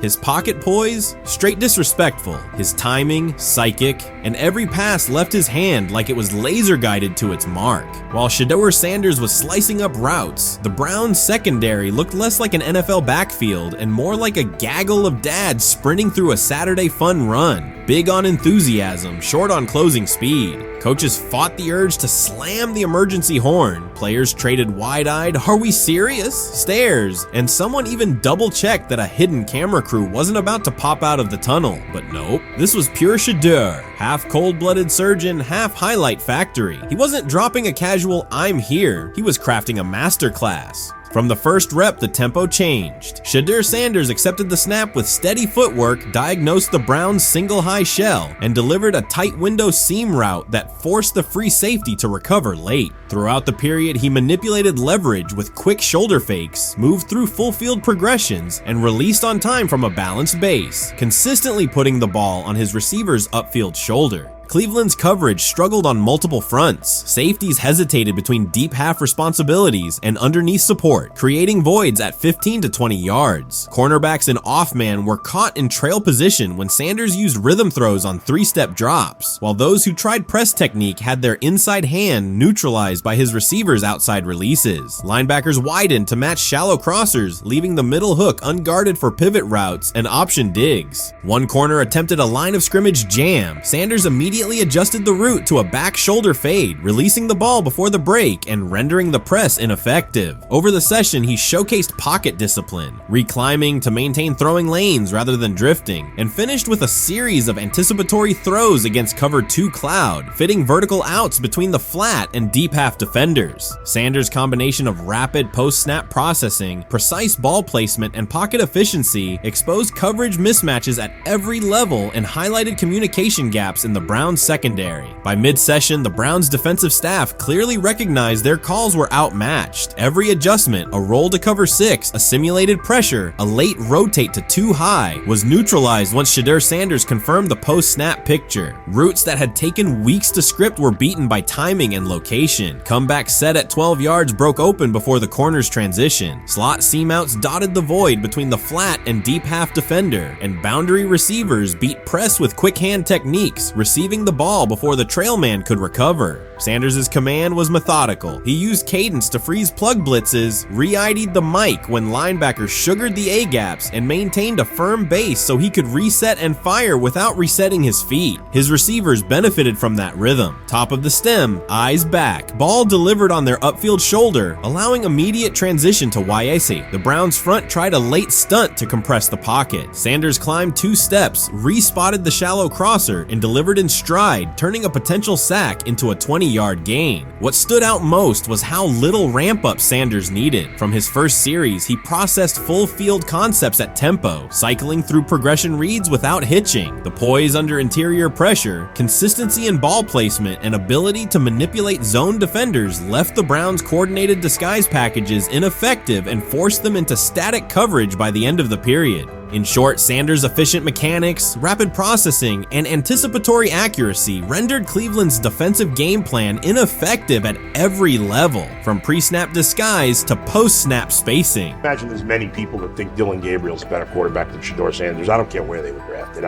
His pocket poise? Straight disrespectful. His timing? Psychic. And every pass left his hand like it was laser guided to its mark. While Shedeur Sanders was slicing up routes, the Browns secondary looked less like an NFL backfield and more like a gaggle of dads sprinting through a Saturday fun run. Big on enthusiasm, short on closing speed. Coaches fought the urge to slam the emergency horn. Players traded wide-eyed, "Are we serious?" stares, and someone even double-checked that a hidden camera crew wasn't about to pop out of the tunnel. But nope, this was pure Shedeur, half cold-blooded surgeon, half highlight factory. He wasn't dropping a casual "I'm here," he was crafting a masterclass. From the first rep, the tempo changed. Shedeur Sanders accepted the snap with steady footwork, diagnosed the Browns' single high shell, and delivered a tight window seam route that forced the free safety to recover late. Throughout the period, he manipulated leverage with quick shoulder fakes, moved through full field progressions, and released on time from a balanced base, consistently putting the ball on his receiver's upfield shoulder. Cleveland's coverage struggled on multiple fronts. Safeties hesitated between deep half responsibilities and underneath support, creating voids at 15 to 20 yards. Cornerbacks and off-man were caught in trail position when Sanders used rhythm throws on 3-step drops, while those who tried press technique had their inside hand neutralized by his receivers' outside releases. Linebackers widened to match shallow crossers, leaving the middle hook unguarded for pivot routes and option digs. One corner attempted a line of scrimmage jam. Sanders immediately adjusted the route to a back shoulder fade, releasing the ball before the break and rendering the press ineffective. Over the session, he showcased pocket discipline, reclimbing to maintain throwing lanes rather than drifting, and finished with a series of anticipatory throws against cover 2 cloud, fitting vertical outs between the flat and deep half defenders. Sanders' combination of rapid post-snap processing, precise ball placement, and pocket efficiency exposed coverage mismatches at every level and highlighted communication gaps in the Browns secondary. By mid-session, the Browns defensive staff clearly recognized their calls were outmatched. Every adjustment, a roll to cover 6, a simulated pressure, a late rotate to 2 high, was neutralized once Shedeur Sanders confirmed the post-snap picture. Routes that had taken weeks to script were beaten by timing and location. Comeback set at 12 yards broke open before the corner's transition. Slot seam-outs dotted the void between the flat and deep half defender, and boundary receivers beat press with quick hand techniques, receiving distributing the ball before the trail man could recover. Sanders' command was methodical. He used cadence to freeze plug blitzes, re-ID'd the mic when linebackers sugared the A-gaps, and maintained a firm base so he could reset and fire without resetting his feet. His receivers benefited from that rhythm. Top of the stem, eyes back. Ball delivered on their upfield shoulder, allowing immediate transition to YAC. The Browns front tried a late stunt to compress the pocket. Sanders climbed 2 steps, re-spotted the shallow crosser, and delivered in stride, turning a potential sack into a 20-yard gain. What stood out most was how little ramp-up Sanders needed. From his first series, he processed full field concepts at tempo, cycling through progression reads without hitching. The poise under interior pressure, consistency in ball placement, and ability to manipulate zone defenders left the Browns' coordinated disguise packages ineffective and forced them into static coverage by the end of the period. In short, Sanders' efficient mechanics, rapid processing, and anticipatory accuracy rendered Cleveland's defensive game plan ineffective at every level, from pre-snap disguise to post-snap spacing. Imagine there's many people that think Dillon Gabriel's a better quarterback than Shedeur Sanders. I don't care where they were drafted.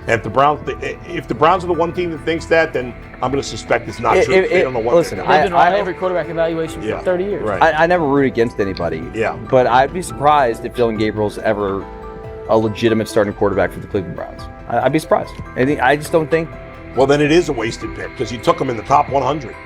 If the Browns are the one team that thinks that, then I'm going to suspect it's not true. They don't know what listen, I've been on every quarterback evaluation for 30 years. Right. I never root against anybody. Yeah. But I'd be surprised if Dillon Gabriel's ever a legitimate starting quarterback for the Cleveland Browns. I'd be surprised. I just don't think. Well, then it is a wasted pick because you took him in the top 100.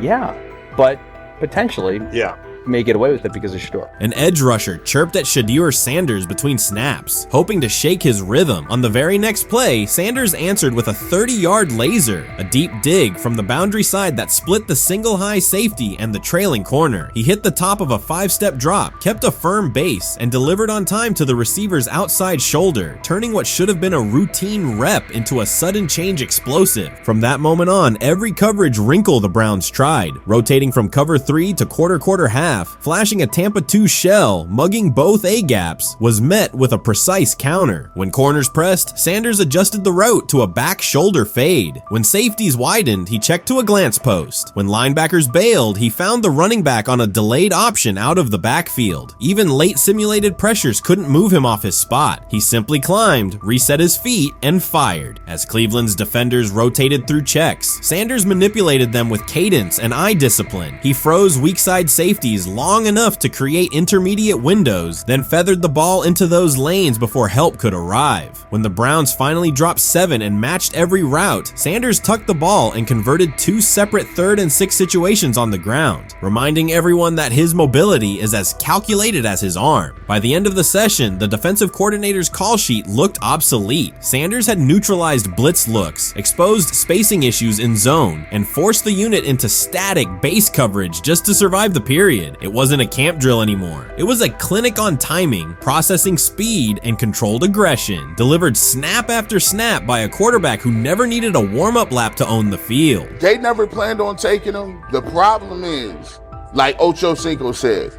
Yeah, but potentially. Yeah. May get away with it because of Shedeur. An edge rusher chirped at Shedeur Sanders between snaps, hoping to shake his rhythm. On the very next play, Sanders answered with a 30-yard laser, a deep dig from the boundary side that split the single high safety and the trailing corner. He hit the top of a 5-step drop, kept a firm base, and delivered on time to the receiver's outside shoulder, turning what should have been a routine rep into a sudden change explosive. From that moment on, every coverage wrinkle the Browns tried, rotating from cover 3 to quarter half, flashing a Tampa 2 shell, mugging both A-gaps, was met with a precise counter. When corners pressed, Sanders adjusted the route to a back shoulder fade. When safeties widened, he checked to a glance post. When linebackers bailed, he found the running back on a delayed option out of the backfield. Even late simulated pressures couldn't move him off his spot. He simply climbed, reset his feet, and fired. As Cleveland's defenders rotated through checks, Sanders manipulated them with cadence and eye discipline. He froze weak side safeties long enough to create intermediate windows, then feathered the ball into those lanes before help could arrive. When the Browns finally dropped 7 and matched every route, Sanders tucked the ball and converted 2 separate 3rd and 6 situations on the ground, reminding everyone that his mobility is as calculated as his arm. By the end of the session, the defensive coordinator's call sheet looked obsolete. Sanders had neutralized blitz looks, exposed spacing issues in zone, and forced the unit into static base coverage just to survive the period. It wasn't a camp drill anymore. It was a clinic on timing, processing speed, and controlled aggression, delivered snap after snap by a quarterback who never needed a warm-up lap to own the field. They never planned on taking him. The problem is, like Ocho Cinco said,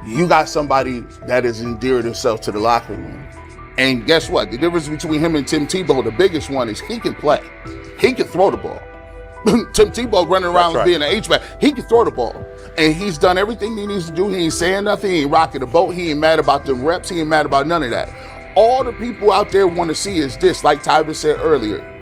you got somebody that has endeared himself to the locker room. And guess what? The difference between him and Tim Tebow, the biggest one, is he can play. He can throw the ball. Tim Tebow running around being an H-back. He can throw the ball. And he's done everything he needs to do. He ain't saying nothing. He ain't rocking the boat. He ain't mad about the reps. He ain't mad about none of that. All the people out there want to see is this, like Tyler said earlier.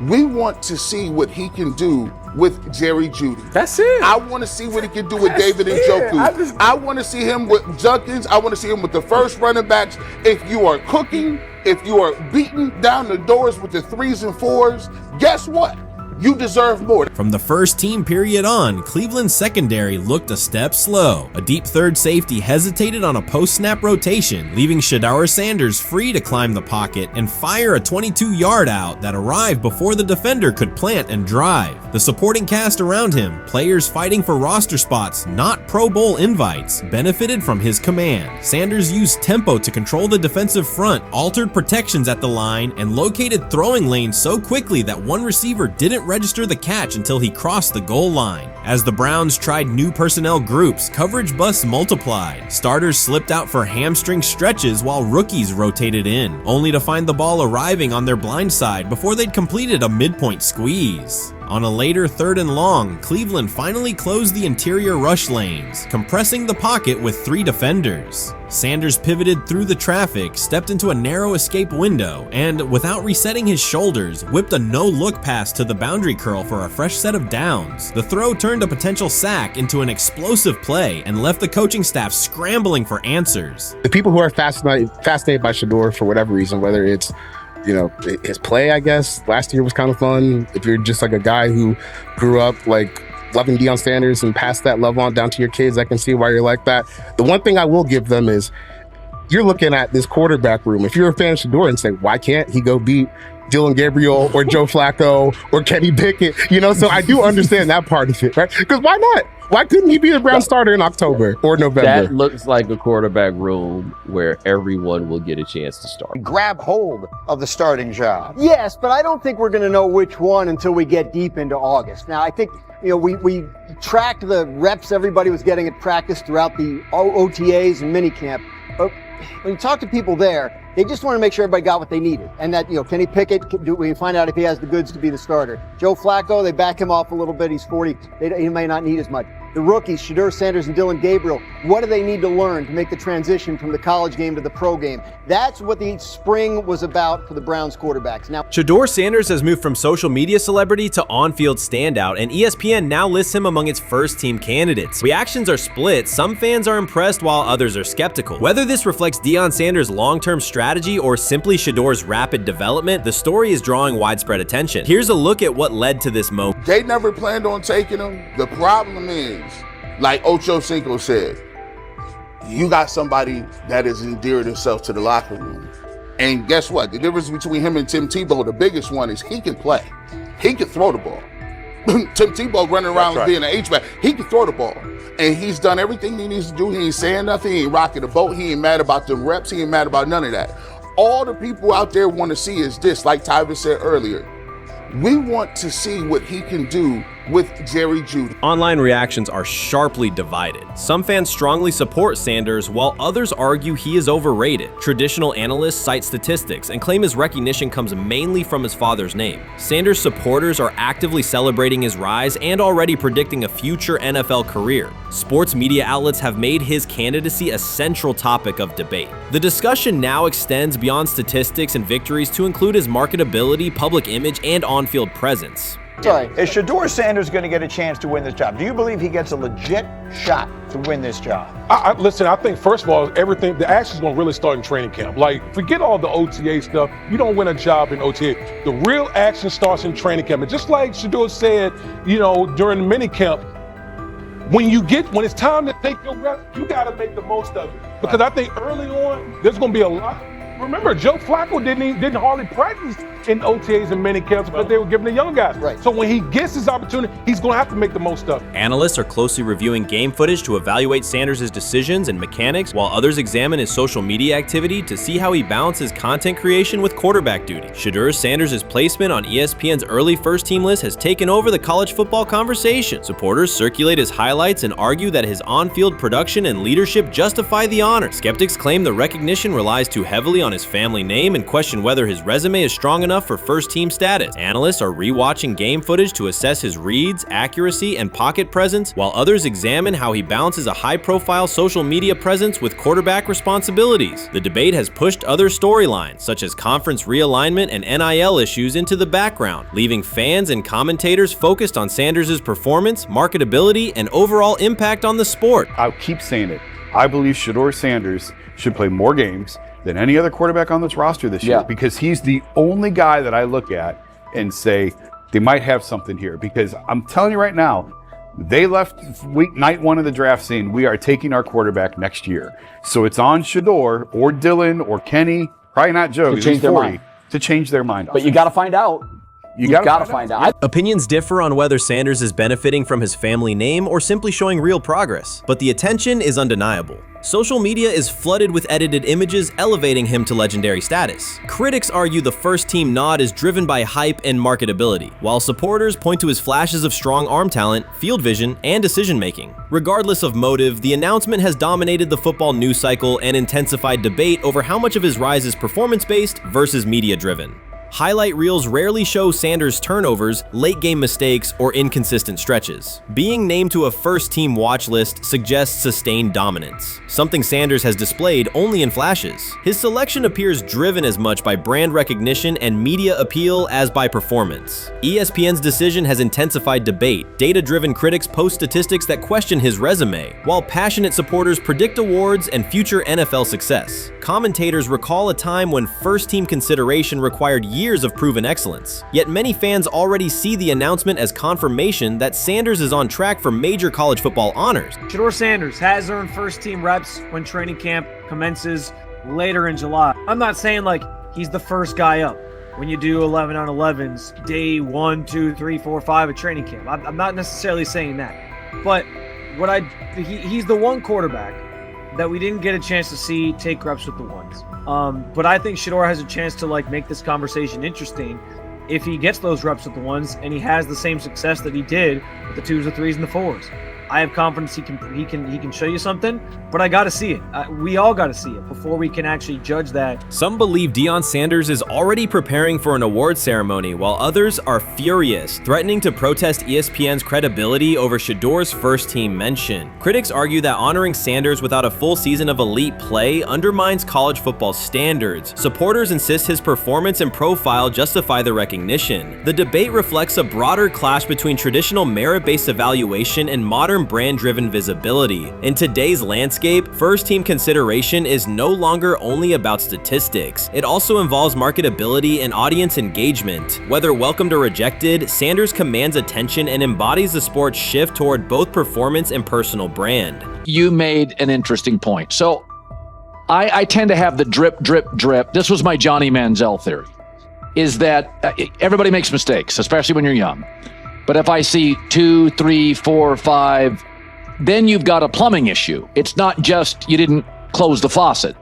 We want to see what he can do with Jerry Jeudy. That's it. I want to see what he can do with David Njoku. I want to see him with Junkins. I want to see him with the first running backs. If you are cooking, if you are beating down the doors with the 3s and 4s, guess what? You deserve more. From the first team period on, Cleveland's secondary looked a step slow. A deep third safety hesitated on a post-snap rotation, leaving Shedeur Sanders free to climb the pocket and fire a 22-yard out that arrived before the defender could plant and drive. The supporting cast around him, players fighting for roster spots, not Pro Bowl invites, benefited from his command. Sanders used tempo to control the defensive front, altered protections at the line, and located throwing lanes so quickly that one receiver didn't register the catch until he crossed the goal line. As the Browns tried new personnel groups, coverage busts multiplied. Starters slipped out for hamstring stretches while rookies rotated in, only to find the ball arriving on their blind side before they'd completed a midpoint squeeze. On a later 3rd and long, Cleveland finally closed the interior rush lanes, compressing the pocket with 3 defenders. Sanders pivoted through the traffic, stepped into a narrow escape window, and without resetting his shoulders, whipped a no-look pass to the boundary curl for a fresh set of downs. The throw turned a potential sack into an explosive play and left the coaching staff scrambling for answers. The people who are fascinated by Shedeur for whatever reason, whether it's his play, I guess, last year was kind of fun. If you're just like a guy who grew up like loving Deion Sanders and passed that love on down to your kids, I can see why you're like that. The one thing I will give them is you're looking at this quarterback room. If you're a fan of Shedeur and say, why can't he go beat Dylan Gabriel or Joe Flacco or Kenny Pickett? So I do understand that part of it, right? Because why not? Why couldn't he be the Brown starter in October or November? That looks like a quarterback room where everyone will get a chance to start. Grab hold of the starting job. Yes, but I don't think we're going to know which one until we get deep into August. Now, I think, we tracked the reps everybody was getting at practice throughout the OTAs and minicamp. But when you talk to people there, they just want to make sure everybody got what they needed. And that, Kenny Pickett, we find out if he has the goods to be the starter. Joe Flacco, they back him off a little bit. He's 40. He may not need as much. The rookies, Shedeur Sanders and Dylan Gabriel, what do they need to learn to make the transition from the college game to the pro game? That's what the spring was about for the Browns quarterbacks. Now, Shedeur Sanders has moved from social media celebrity to on-field standout, and ESPN now lists him among its first-team candidates. Reactions are split. Some fans are impressed while others are skeptical. Whether this reflects Deion Sanders' long-term strategy or simply Shedeur's rapid development, the story is drawing widespread attention. Here's a look at what led to this moment. They never planned on taking him. The problem is, like Ocho Cinco said, you got somebody that has endeared himself to the locker room. And guess what? The difference between him and Tim Tebow, the biggest one, is he can play. He can throw the ball. Tim Tebow running around being an H-back. He can throw the ball. And he's done everything he needs to do. He ain't saying nothing. He ain't rocking the boat. He ain't mad about the reps. He ain't mad about none of that. All the people out there want to see is this, like Tyvis said earlier. We want to see what he can do with Jerry Jeudy. Online reactions are sharply divided. Some fans strongly support Sanders, while others argue he is overrated. Traditional analysts cite statistics and claim his recognition comes mainly from his father's name. Sanders supporters are actively celebrating his rise and already predicting a future NFL career. Sports media outlets have made his candidacy a central topic of debate. The discussion now extends beyond statistics and victories to include his marketability, public image, and on-field presence. Sorry, is Shedeur Sanders going to get a chance to win this job? Do you believe he gets a legit shot to win this job? Listen, I think, first of all, the action's going to really start in training camp. Like, forget all the OTA stuff. You don't win a job in OTA. The real action starts in training camp. And just like Shedeur said, during the mini camp, when it's time to take your rep, you got to make the most of it. Because I think early on, there's going to be a lot. Remember, Joe Flacco didn't hardly practice in OTAs and mini camps because they were giving the young guys. Right. So when he gets his opportunity, he's going to have to make the most of it. Analysts are closely reviewing game footage to evaluate Sanders' decisions and mechanics, while others examine his social media activity to see how he balances content creation with quarterback duty. Shedeur Sanders' placement on ESPN's early first-team list has taken over the college football conversation. Supporters circulate his highlights and argue that his on-field production and leadership justify the honor. Skeptics claim the recognition relies too heavily on his family name and question whether his resume is strong enough for first-team status. Analysts are rewatching game footage to assess his reads, accuracy, and pocket presence, while others examine how he balances a high-profile social media presence with quarterback responsibilities. The debate has pushed other storylines, such as conference realignment and NIL issues, into the background, leaving fans and commentators focused on Sanders' performance, marketability, and overall impact on the sport. I'll keep saying it. I believe Shedeur Sanders should play more games than any other quarterback on this roster this year, because he's the only guy that I look at and say they might have something here. Because I'm telling you right now, they left night one of the draft saying we are taking our quarterback next year. So it's on Shedeur or Dylan or Kenny, probably not Joe, to change their mind. To change their mind. But you got to find out. You gotta find out. Opinions differ on whether Sanders is benefiting from his family name or simply showing real progress, but the attention is undeniable. Social media is flooded with edited images elevating him to legendary status. Critics argue the first-team nod is driven by hype and marketability, while supporters point to his flashes of strong arm talent, field vision, and decision-making. Regardless of motive, the announcement has dominated the football news cycle and intensified debate over how much of his rise is performance-based versus media-driven. Highlight reels rarely show Sanders' turnovers, late-game mistakes, or inconsistent stretches. Being named to a first-team watch list suggests sustained dominance, something Sanders has displayed only in flashes. His selection appears driven as much by brand recognition and media appeal as by performance. ESPN's decision has intensified debate. Data-driven critics post statistics that question his resume, while passionate supporters predict awards and future NFL success. Commentators recall a time when first-team consideration required years of proven excellence. Yet many fans already see the announcement as confirmation that Sanders is on track for major college football honors. Shedeur Sanders has earned first-team reps when training camp commences later in July. I'm not saying like he's the first guy up when you do 11 on 11s, day 1, 2, 3, 4, 5 at training camp. I'm not necessarily saying that. But he's the one quarterback that we didn't get a chance to see take reps with the ones. But I think Shedeur has a chance to like make this conversation interesting if he gets those reps with the ones and he has the same success that he did with the 2s, the 3s, and the 4s. I have confidence he can show you something, but I got to see it. We all got to see it before we can actually judge that. Some believe Deion Sanders is already preparing for an award ceremony, while others are furious, threatening to protest ESPN's credibility over Shedeur's first-team mention. Critics argue that honoring Sanders without a full season of elite play undermines college football standards. Supporters insist his performance and profile justify the recognition. The debate reflects a broader clash between traditional merit-based evaluation and modern brand-driven visibility. In today's landscape, first-team consideration is no longer only about statistics. It also involves marketability and audience engagement. Whether welcomed or rejected, Sanders commands attention and embodies the sport's shift toward both performance and personal brand. You made an interesting point. So I tend to have the drip, drip, drip. This was my Johnny Manziel theory, is that everybody makes mistakes, especially when you're young. But if I see 2, 3, 4, 5, then you've got a plumbing issue. It's not just you didn't close the faucet.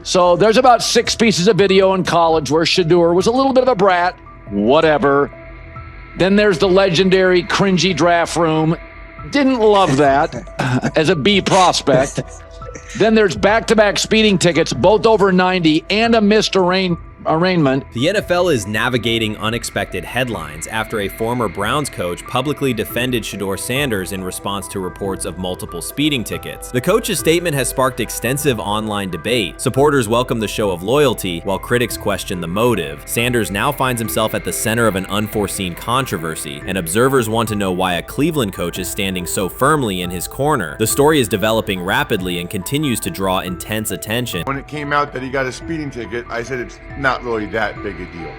So there's about 6 pieces of video in college where Shedeur was a little bit of a brat, whatever. Then there's the legendary cringy draft room. Didn't love that as a B prospect. Then there's back-to-back speeding tickets, both over 90, and a missed arraignment. The NFL is navigating unexpected headlines after a former Browns coach publicly defended Shedeur Sanders in response to reports of multiple speeding tickets. The coach's statement has sparked extensive online debate. Supporters welcome the show of loyalty, while critics question the motive. Sanders now finds himself at the center of an unforeseen controversy, and observers want to know why a Cleveland coach is standing so firmly in his corner. The story is developing rapidly and continues to draw intense attention. When it came out that he got a speeding ticket, I said it's not really that big a deal.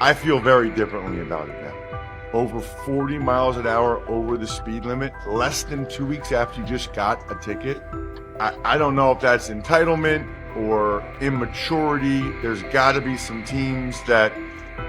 I feel very differently about it now. Over 40 miles an hour over the speed limit, less than 2 weeks after you just got a ticket. I don't know if that's entitlement or immaturity. There's got to be some teams that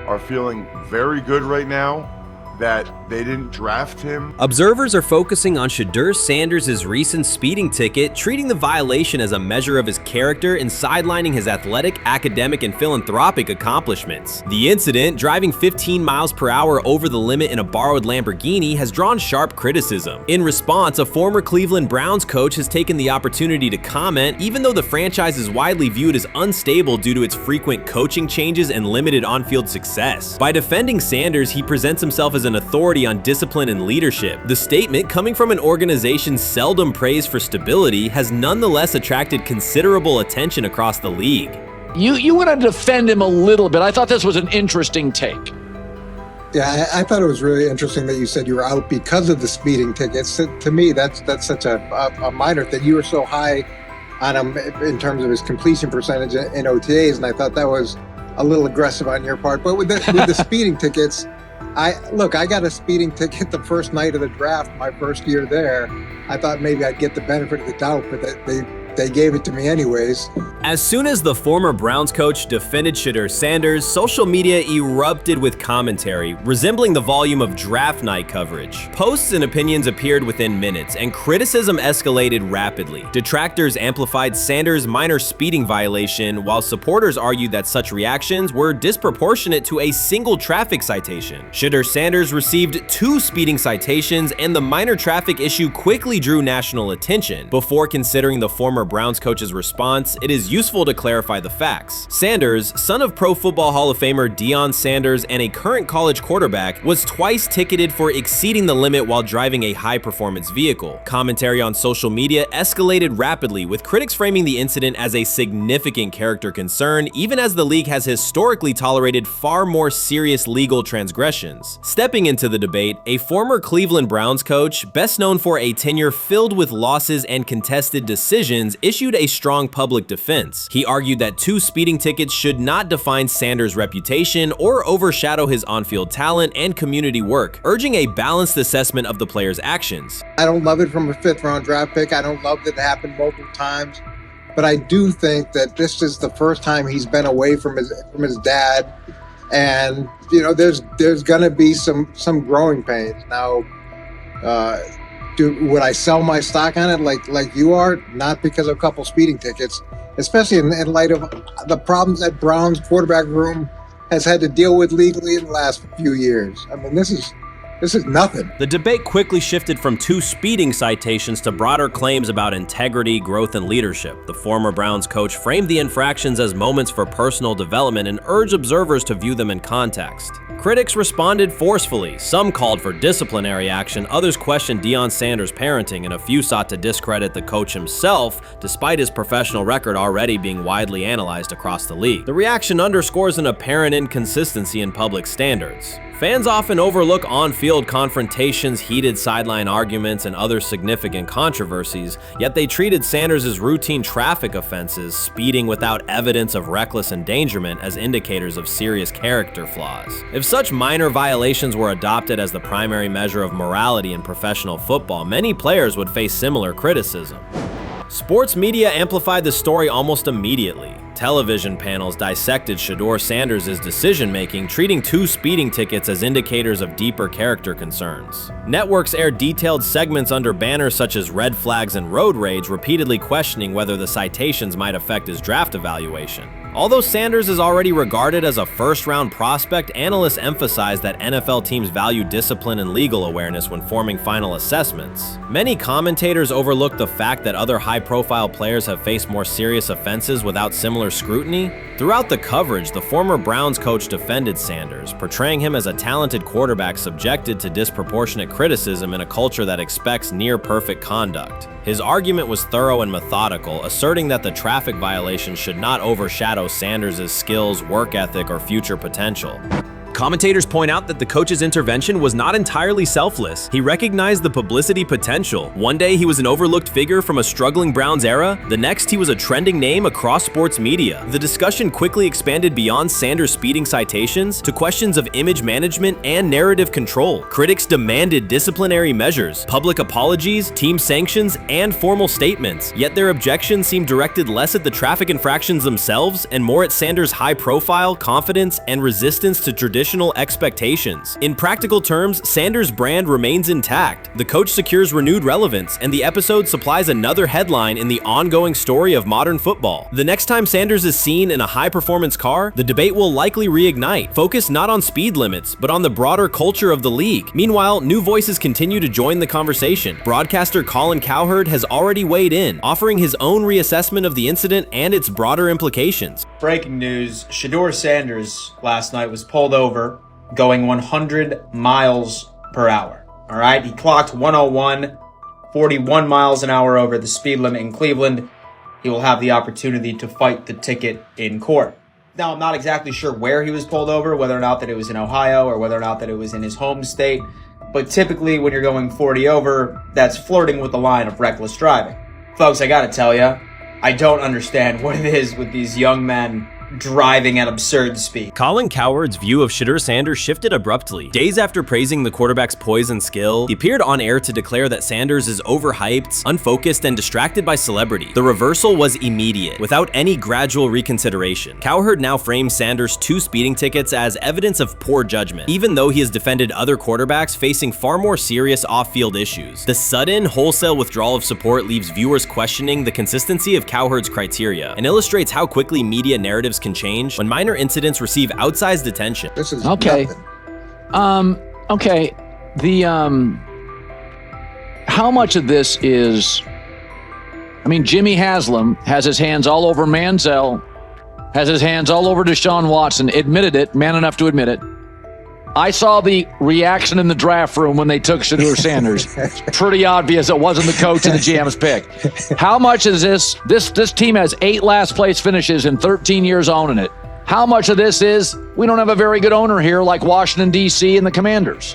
are feeling very good right now that they didn't draft him. Observers are focusing on Shedeur Sanders' recent speeding ticket, treating the violation as a measure of his character and sidelining his athletic, academic, and philanthropic accomplishments. The incident, driving 15 miles per hour over the limit in a borrowed Lamborghini, has drawn sharp criticism. In response, a former Cleveland Browns coach has taken the opportunity to comment, even though the franchise is widely viewed as unstable due to its frequent coaching changes and limited on-field success. By defending Sanders, he presents himself as an authority on discipline and leadership. The statement, coming from an organization seldom praised for stability, has nonetheless attracted considerable attention across the league. You want to defend him a little bit. I thought this was an interesting take. Yeah, I thought it was really interesting that you said you were out because of the speeding tickets. To me, that's such a minor thing. You were so high on him in terms of his completion percentage in OTAs, and I thought that was a little aggressive on your part. But with the speeding tickets, I got a speeding ticket the first night of the draft, my first year there. I thought maybe I'd get the benefit of the doubt, but they gave it to me anyways. As soon as the former Browns coach defended Shedeur Sanders, social media erupted with commentary, resembling the volume of draft night coverage. Posts and opinions appeared within minutes, and criticism escalated rapidly. Detractors amplified Sanders' minor speeding violation, while supporters argued that such reactions were disproportionate to a single traffic citation. Shedeur Sanders received 2 speeding citations, and the minor traffic issue quickly drew national attention. Before considering the former Browns coach's response, it is is useful to clarify the facts. Sanders, son of Pro Football Hall of Famer Deion Sanders and a current college quarterback, was twice ticketed for exceeding the limit while driving a high-performance vehicle. Commentary on social media escalated rapidly, with critics framing the incident as a significant character concern, even as the league has historically tolerated far more serious legal transgressions. Stepping into the debate, a former Cleveland Browns coach, best known for a tenure filled with losses and contested decisions, issued a strong public defense. He argued that 2 speeding tickets should not define Sanders' reputation or overshadow his on-field talent and community work, urging a balanced assessment of the player's actions. I don't love it from a 5th-round draft pick. I don't love that it happened multiple times. But I do think that this is the first time he's been away from his dad. And, you know, there's going to be some growing pains. Now, would I sell my stock on it like you are? Not because of a couple speeding tickets, especially in light of the problems that Browns quarterback room has had to deal with legally in the last few years. I mean, this is nothing. The debate quickly shifted from 2 speeding citations to broader claims about integrity, growth, and leadership. The former Browns coach framed the infractions as moments for personal development and urged observers to view them in context. Critics responded forcefully. Some called for disciplinary action, others questioned Deion Sanders' parenting, and a few sought to discredit the coach himself, despite his professional record already being widely analyzed across the league. The reaction underscores an apparent inconsistency in public standards. Fans often overlook on-field confrontations, heated sideline arguments, and other significant controversies, yet they treated Sanders' as routine traffic offenses, speeding without evidence of reckless endangerment, as indicators of serious character flaws. If such minor violations were adopted as the primary measure of morality in professional football, many players would face similar criticism. Sports media amplified the story almost immediately. Television panels dissected Shedeur Sanders' decision-making, treating 2 speeding tickets as indicators of deeper character concerns. Networks aired detailed segments under banners such as red flags and road rage, repeatedly questioning whether the citations might affect his draft evaluation. Although Sanders is already regarded as a first-round prospect, analysts emphasize that NFL teams value discipline and legal awareness when forming final assessments. Many commentators overlook the fact that other high-profile players have faced more serious offenses without similar scrutiny. Throughout the coverage, the former Browns coach defended Sanders, portraying him as a talented quarterback subjected to disproportionate criticism in a culture that expects near-perfect conduct. His argument was thorough and methodical, asserting that the traffic violation should not overshadow Sanders' skills, work ethic, or future potential. Commentators point out that the coach's intervention was not entirely selfless. He recognized the publicity potential. One day he was an overlooked figure from a struggling Browns era, the next he was a trending name across sports media. The discussion quickly expanded beyond Sanders' speeding citations to questions of image management and narrative control. Critics demanded disciplinary measures, public apologies, team sanctions, and formal statements, yet their objections seemed directed less at the traffic infractions themselves and more at Sanders' high profile, confidence, and resistance to traditional expectations. In practical terms, Sanders' brand remains intact. The coach secures renewed relevance, and the episode supplies another headline in the ongoing story of modern football. The next time Sanders is seen in a high-performance car, the debate will likely reignite, focused not on speed limits, but on the broader culture of the league. Meanwhile, new voices continue to join the conversation. Broadcaster Colin Cowherd has already weighed in, offering his own reassessment of the incident and its broader implications. Breaking news, Shedeur Sanders last night was pulled over going 100 miles per hour. All right, he clocked 101, 41 miles an hour over the speed limit in Cleveland. He will have the opportunity to fight the ticket in court. Now, I'm not exactly sure where he was pulled over, whether or not that it was in Ohio or whether or not that it was in his home state. But typically when you're going 40 over, that's flirting with the line of reckless driving. Folks, I gotta tell you, I don't understand what it is with these young men driving at absurd speed. Colin Cowherd's view of Shedeur Sanders shifted abruptly. Days after praising the quarterback's poise and skill, he appeared on air to declare that Sanders is overhyped, unfocused, and distracted by celebrity. The reversal was immediate, without any gradual reconsideration. Cowherd now frames Sanders' 2 speeding tickets as evidence of poor judgment, even though he has defended other quarterbacks facing far more serious off-field issues. The sudden, wholesale withdrawal of support leaves viewers questioning the consistency of Cowherd's criteria and illustrates how quickly media narratives can change when minor incidents receive outsized attention. This is okay. nothing. Okay. The how much of this is I mean, Jimmy Haslam has his hands all over Manziel, has his hands all over Deshaun Watson, admitted it, man enough to admit it. I saw the reaction in the draft room when they took Shedeur Sanders. Pretty obvious it wasn't the coach and the GM's pick. How much is this team has 8 last place finishes in 13 years owning it. How much of this is we don't have a very good owner here like Washington, D.C. and the Commanders?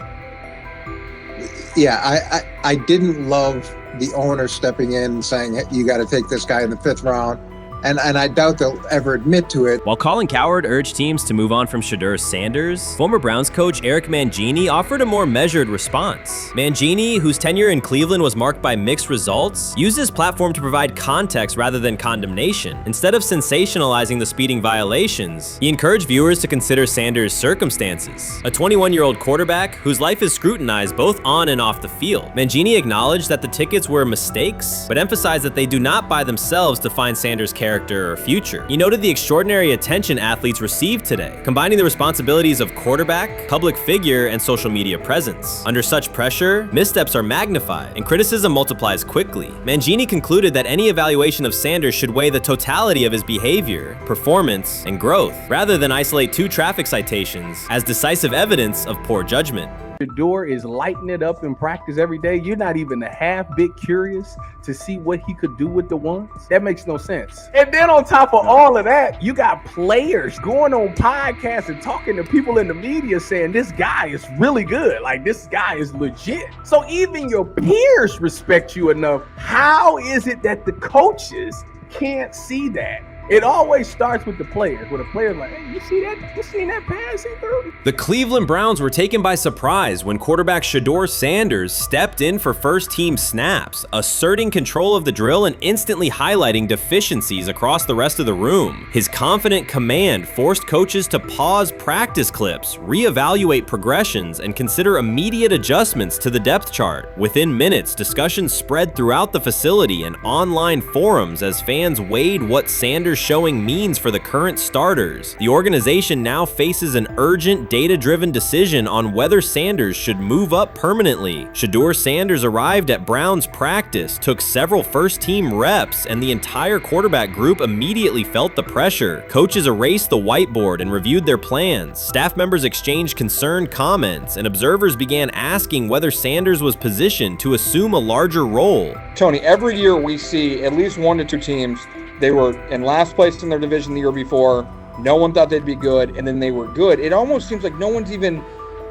Yeah, I didn't love the owner stepping in and saying, hey, you got to take this guy in the 5th round. And I doubt they'll ever admit to it. While Colin Cowherd urged teams to move on from Shedeur Sanders, former Browns coach Eric Mangini offered a more measured response. Mangini, whose tenure in Cleveland was marked by mixed results, used his platform to provide context rather than condemnation. Instead of sensationalizing the speeding violations, he encouraged viewers to consider Sanders' circumstances. A 21-year-old quarterback whose life is scrutinized both on and off the field. Mangini acknowledged that the tickets were mistakes, but emphasized that they do not by themselves define Sanders' character or future. He noted the extraordinary attention athletes received today, combining the responsibilities of quarterback, public figure, and social media presence. Under such pressure, missteps are magnified, and criticism multiplies quickly. Mangini concluded that any evaluation of Sanders should weigh the totality of his behavior, performance, and growth, rather than isolate 2 traffic citations as decisive evidence of poor judgment. Shedeur is lighting it up in practice every day. You're not even a half bit curious to see what he could do with the ones. That makes no sense. And then on top of all of that, you got players going on podcasts and talking to people in the media saying this guy is really good. Like, this guy is legit. So even your peers respect you enough. How is it that the coaches can't see that? It always starts with the players, where the players like, hey, you seen that pass he threw? The Cleveland Browns were taken by surprise when quarterback Shedeur Sanders stepped in for first-team snaps, asserting control of the drill and instantly highlighting deficiencies across the rest of the room. His confident command forced coaches to pause practice clips, reevaluate progressions, and consider immediate adjustments to the depth chart. Within minutes, discussions spread throughout the facility and online forums as fans weighed what Sanders' showing means for the current starters. The organization now faces an urgent, data-driven decision on whether Sanders should move up permanently. Shedeur Sanders arrived at Browns practice, took several first-team reps, and the entire quarterback group immediately felt the pressure. Coaches erased the whiteboard and reviewed their plans. Staff members exchanged concerned comments, and observers began asking whether Sanders was positioned to assume a larger role. Tony, every year we see at least 1 to 2 teams. They were in last place in their division the year before. No one thought they'd be good, and then they were good. It almost seems like no one's even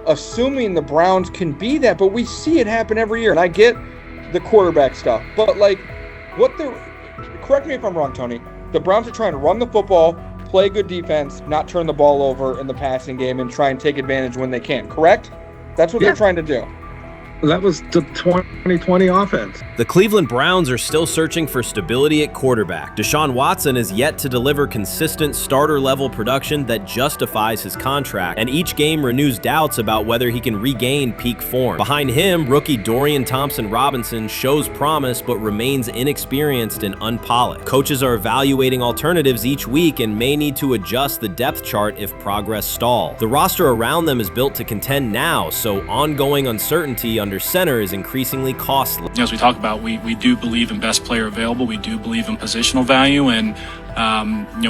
assuming the Browns can be that, but we see it happen every year. And I get the quarterback stuff, but like, correct me if I'm wrong, Tony. The Browns are trying to run the football, play good defense, not turn the ball over in the passing game, and try and take advantage when they can, correct? That's what they're trying to do. That was the 2020 offense. The Cleveland Browns are still searching for stability at quarterback. Deshaun Watson is yet to deliver consistent starter-level production that justifies his contract, and each game renews doubts about whether he can regain peak form. Behind him, rookie Dorian Thompson-Robinson shows promise but remains inexperienced and unpolished. Coaches are evaluating alternatives each week and may need to adjust the depth chart if progress stalls. The roster around them is built to contend now, so ongoing uncertainty under center is increasingly costly. As we talk about, we do believe in best player available. We do believe in positional value, and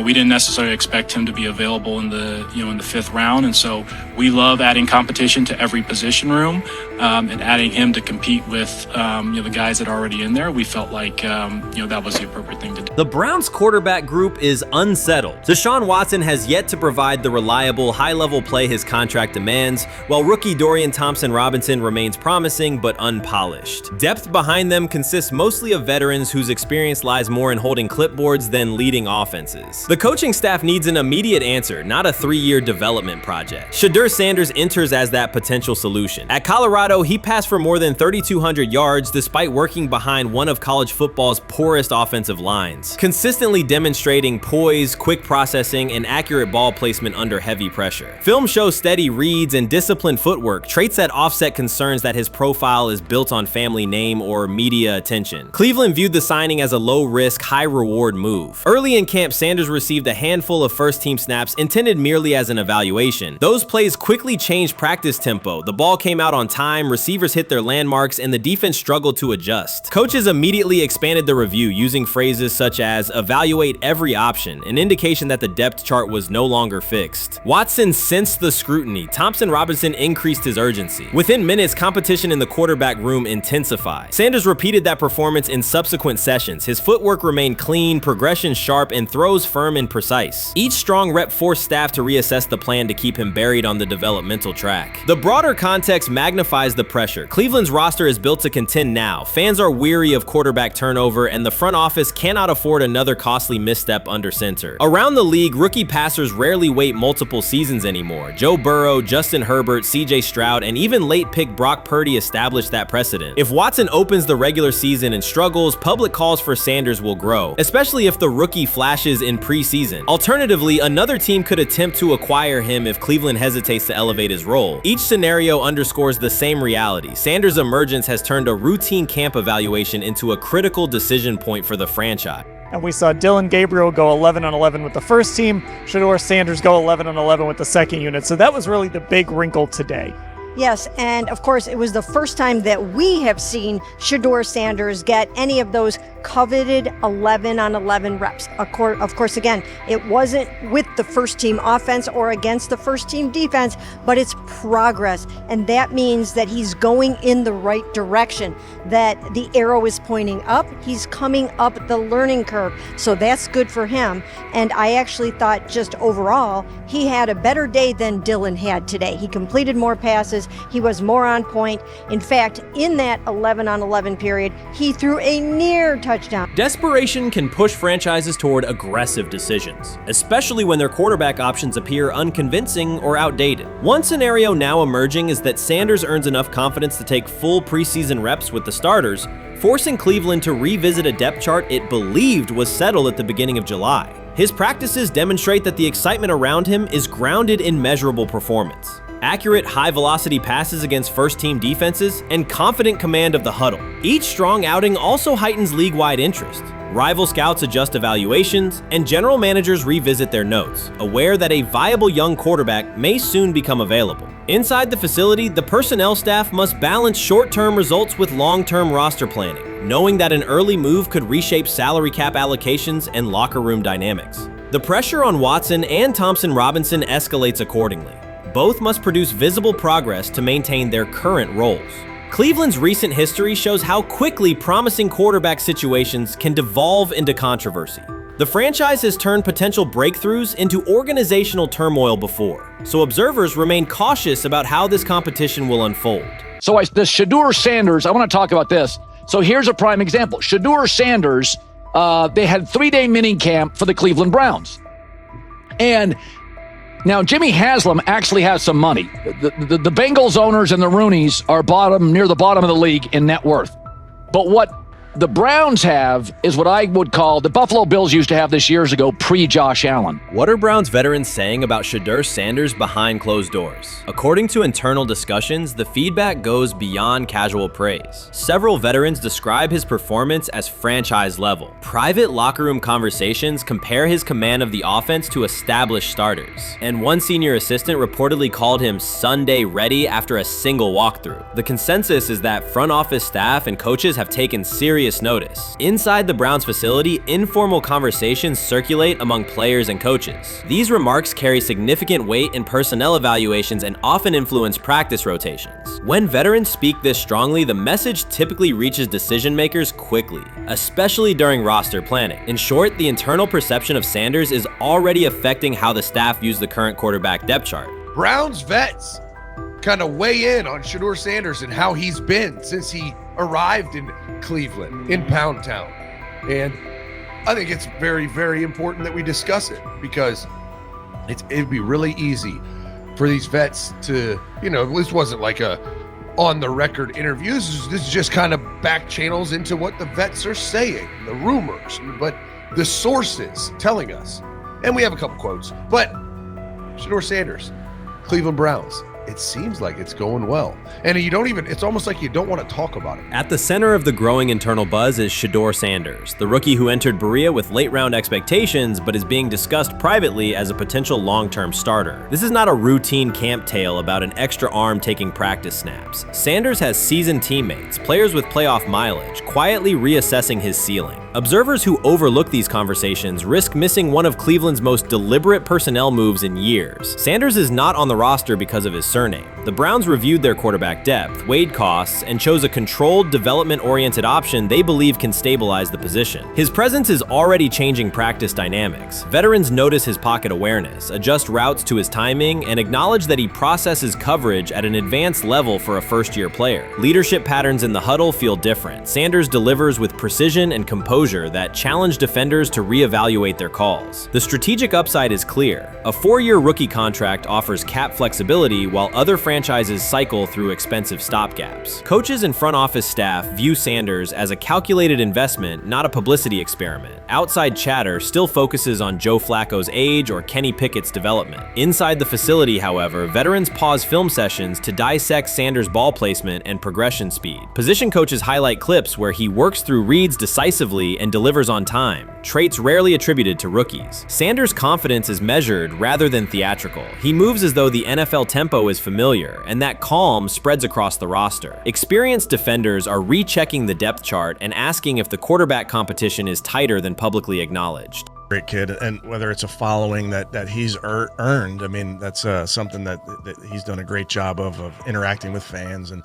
we didn't necessarily expect him to be available in the in the 5th round, and so we love adding competition to every position room and adding him to compete with the guys that are already in there. We felt like that was the appropriate thing to do. The Browns quarterback group is unsettled. Deshaun Watson has yet to provide the reliable, high-level play his contract demands, while rookie Dorian Thompson-Robinson remains promising but unpolished. Depth behind them consists mostly of veterans whose experience lies more in holding clipboards than leading offenses. The coaching staff needs an immediate answer, not a 3-year development project. Shedeur Sanders enters as that potential solution. At Colorado, he passed for more than 3,200 yards despite working behind one of college football's poorest offensive lines, consistently demonstrating poise, quick processing, and accurate ball placement under heavy pressure. Film shows steady reads and disciplined footwork, traits that offset concerns that his profile is built on family name or media attention. Cleveland viewed the signing as a low-risk, high-reward move. Early in camp, Sanders received a handful of first-team snaps intended merely as an evaluation. Those plays quickly changed practice tempo. The ball came out on time, receivers hit their landmarks, and the defense struggled to adjust. Coaches immediately expanded the review using phrases such as evaluate every option, an indication that the depth chart was no longer fixed. Watson sensed the scrutiny. Thompson Robinson increased his urgency. Within minutes, competition in the quarterback room intensified. Sanders repeated that performance in subsequent sessions. His footwork remained clean, progression sharp, and throws firm and precise. Each strong rep forced staff to reassess the plan to keep him buried on the developmental track. The broader context magnifies the pressure. Cleveland's roster is built to contend now. Fans are weary of quarterback turnover, and the front office cannot afford another costly misstep under center. Around the league, rookie passers rarely wait multiple seasons anymore. Joe Burrow, Justin Herbert, CJ Stroud, and even late pick Brock Purdy established that precedent. If Watson opens the regular season and struggles, public calls for Sanders will grow, especially if the rookie flashes in preseason. Alternatively, another team could attempt to acquire him if Cleveland hesitates to elevate his role. Each scenario underscores the same reality. Sanders' emergence has turned a routine camp evaluation into a critical decision point for the franchise. And we saw Dillon Gabriel go 11-on-11 with the first team, Shedeur Sanders go 11-on-11 with the second unit. So that was really the big wrinkle today. Yes, and of course, it was the first time that we have seen Shedeur Sanders get any of those coveted 11-on-11 reps. Of course, again, it wasn't with the first team offense or against the first team defense, but it's progress. And that means that he's going in the right direction, that the arrow is pointing up. He's coming up the learning curve. So that's good for him. And I actually thought just overall, he had a better day than Dillon had today. He completed more passes. He was more on point. In fact, in that 11-on-11 period, he threw a near touchdown. Desperation can push franchises toward aggressive decisions, especially when their quarterback options appear unconvincing or outdated. One scenario now emerging is that Sanders earns enough confidence to take full preseason reps with the starters, forcing Cleveland to revisit a depth chart it believed was settled at the beginning of July. His practices demonstrate that the excitement around him is grounded in measurable performance. Accurate, high-velocity passes against first-team defenses, and confident command of the huddle. Each strong outing also heightens league-wide interest. Rival scouts adjust evaluations, and general managers revisit their notes, aware that a viable young quarterback may soon become available. Inside the facility, the personnel staff must balance short-term results with long-term roster planning, knowing that an early move could reshape salary cap allocations and locker room dynamics. The pressure on Watson and Thompson Robinson escalates accordingly. Both must produce visible progress to maintain their current roles. Cleveland's recent history shows how quickly promising quarterback situations can devolve into controversy. The franchise has turned potential breakthroughs into organizational turmoil before, so observers remain cautious about how this competition will unfold. So the Shedeur Sanders, I want to talk about this. So here's a prime example. Shedeur Sanders, they had 3-day mini camp for the Cleveland Browns. And now, Jimmy Haslam actually has some money. The Bengals owners and the Rooneys are near the bottom of the league in net worth. But what the Browns have is what I would call the Buffalo Bills used to have this years ago, pre-Josh Allen. What are Browns veterans saying about Shedeur Sanders behind closed doors? According to internal discussions, the feedback goes beyond casual praise. Several veterans describe his performance as franchise level. Private locker room conversations compare his command of the offense to established starters. And one senior assistant reportedly called him Sunday ready after a single walkthrough. The consensus is that front office staff and coaches have taken serious notice. Inside the Browns facility, informal conversations circulate among players and coaches. These remarks carry significant weight in personnel evaluations and often influence practice rotations. When veterans speak this strongly, the message typically reaches decision makers quickly, especially during roster planning. In short, the internal perception of Sanders is already affecting how the staff views the current quarterback depth chart. Browns vets kind of weigh in on Shedeur Sanders and how he's been since he arrived in Cleveland, in Pound Town. And I think it's very, very important that we discuss it, because it'd be really easy for these vets to, this wasn't like a on-the-record interview. This is just kind of back channels into what the vets are saying, the rumors, but the sources telling us. And we have a couple quotes, but Shedeur Sanders, Cleveland Browns, it seems like it's going well. And you don't even, it's almost like you don't want to talk about it. At the center of the growing internal buzz is Shedeur Sanders, the rookie who entered Berea with late-round expectations but is being discussed privately as a potential long-term starter. This is not a routine camp tale about an extra arm taking practice snaps. Sanders has seasoned teammates, players with playoff mileage, quietly reassessing his ceiling. Observers who overlook these conversations risk missing one of Cleveland's most deliberate personnel moves in years. Sanders is not on the roster because of his surname. The Browns reviewed their quarterback depth, weighed costs, and chose a controlled, development-oriented option they believe can stabilize the position. His presence is already changing practice dynamics. Veterans notice his pocket awareness, adjust routes to his timing, and acknowledge that he processes coverage at an advanced level for a first-year player. Leadership patterns in the huddle feel different. Sanders delivers with precision and composure that challenge defenders to reevaluate their calls. The strategic upside is clear. A 4-year rookie contract offers cap flexibility while other franchises cycle through expensive stopgaps. Coaches and front office staff view Sanders as a calculated investment, not a publicity experiment. Outside chatter still focuses on Joe Flacco's age or Kenny Pickett's development. Inside the facility, however, veterans pause film sessions to dissect Sanders' ball placement and progression speed. Position coaches highlight clips where he works through reads decisively and delivers on time, traits rarely attributed to rookies. Sanders' confidence is measured rather than theatrical. He moves as though the NFL tempo is familiar, and that calm spreads across the roster. Experienced defenders are rechecking the depth chart and asking if the quarterback competition is tighter than publicly acknowledged. Great kid, and whether it's a following that he's earned, I mean, that's something that he's done a great job of interacting with fans, and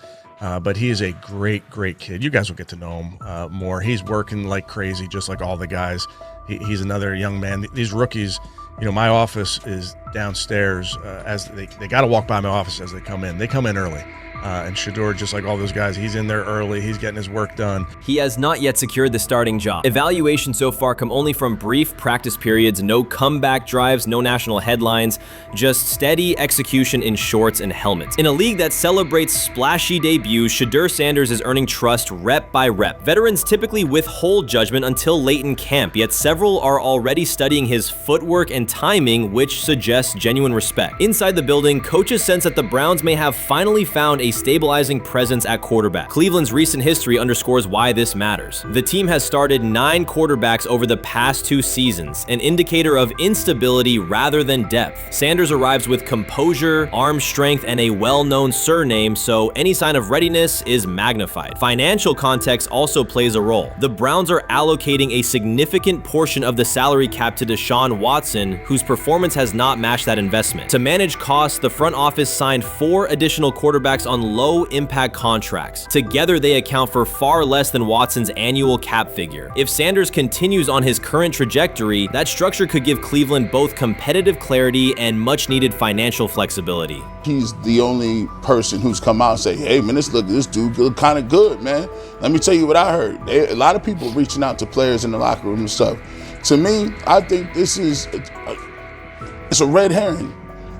but he is a great kid. You guys will get to know him more. He's working like crazy, just like all the guys. He's another young man. These rookies, you know, my office is downstairs. As they got to walk by my office as they come in. They come in early. And Shedeur, just like all those guys, he's in there early. He's getting his work done. He has not yet secured the starting job. Evaluations so far come only from brief practice periods, no comeback drives, no national headlines, just steady execution in shorts and helmets. In a league that celebrates splashy debuts, Shedeur Sanders is earning trust rep by rep. Veterans typically withhold judgment until late in camp, yet several are already studying his footwork and timing, which suggests genuine respect. Inside the building, coaches sense that the Browns may have finally found a stabilizing presence at quarterback. Cleveland's recent history underscores why this matters. The team has started 9 quarterbacks over the past 2 seasons, an indicator of instability rather than depth. Sanders arrives with composure, arm strength, and a well-known surname, so any sign of readiness is magnified. Financial context also plays a role. The Browns are allocating a significant portion of the salary cap to Deshaun Watson, whose performance has not matched that investment. To manage costs, the front office signed 4 additional quarterbacks on low-impact contracts. Together, they account for far less than Watson's annual cap figure. If Sanders continues on his current trajectory, that structure could give Cleveland both competitive clarity and much-needed financial flexibility. He's the only person who's come out and say, hey, man, this dude look kind of good, man. Let me tell you what I heard. A lot of people reaching out to players in the locker room and stuff. To me, I think this is it's a red herring.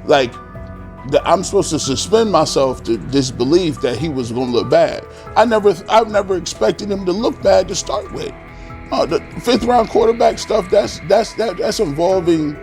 Like, I'm supposed to suspend myself to disbelief that he was going to look bad. I've never expected him to look bad to start with. The 5th round quarterback stuff, that's involving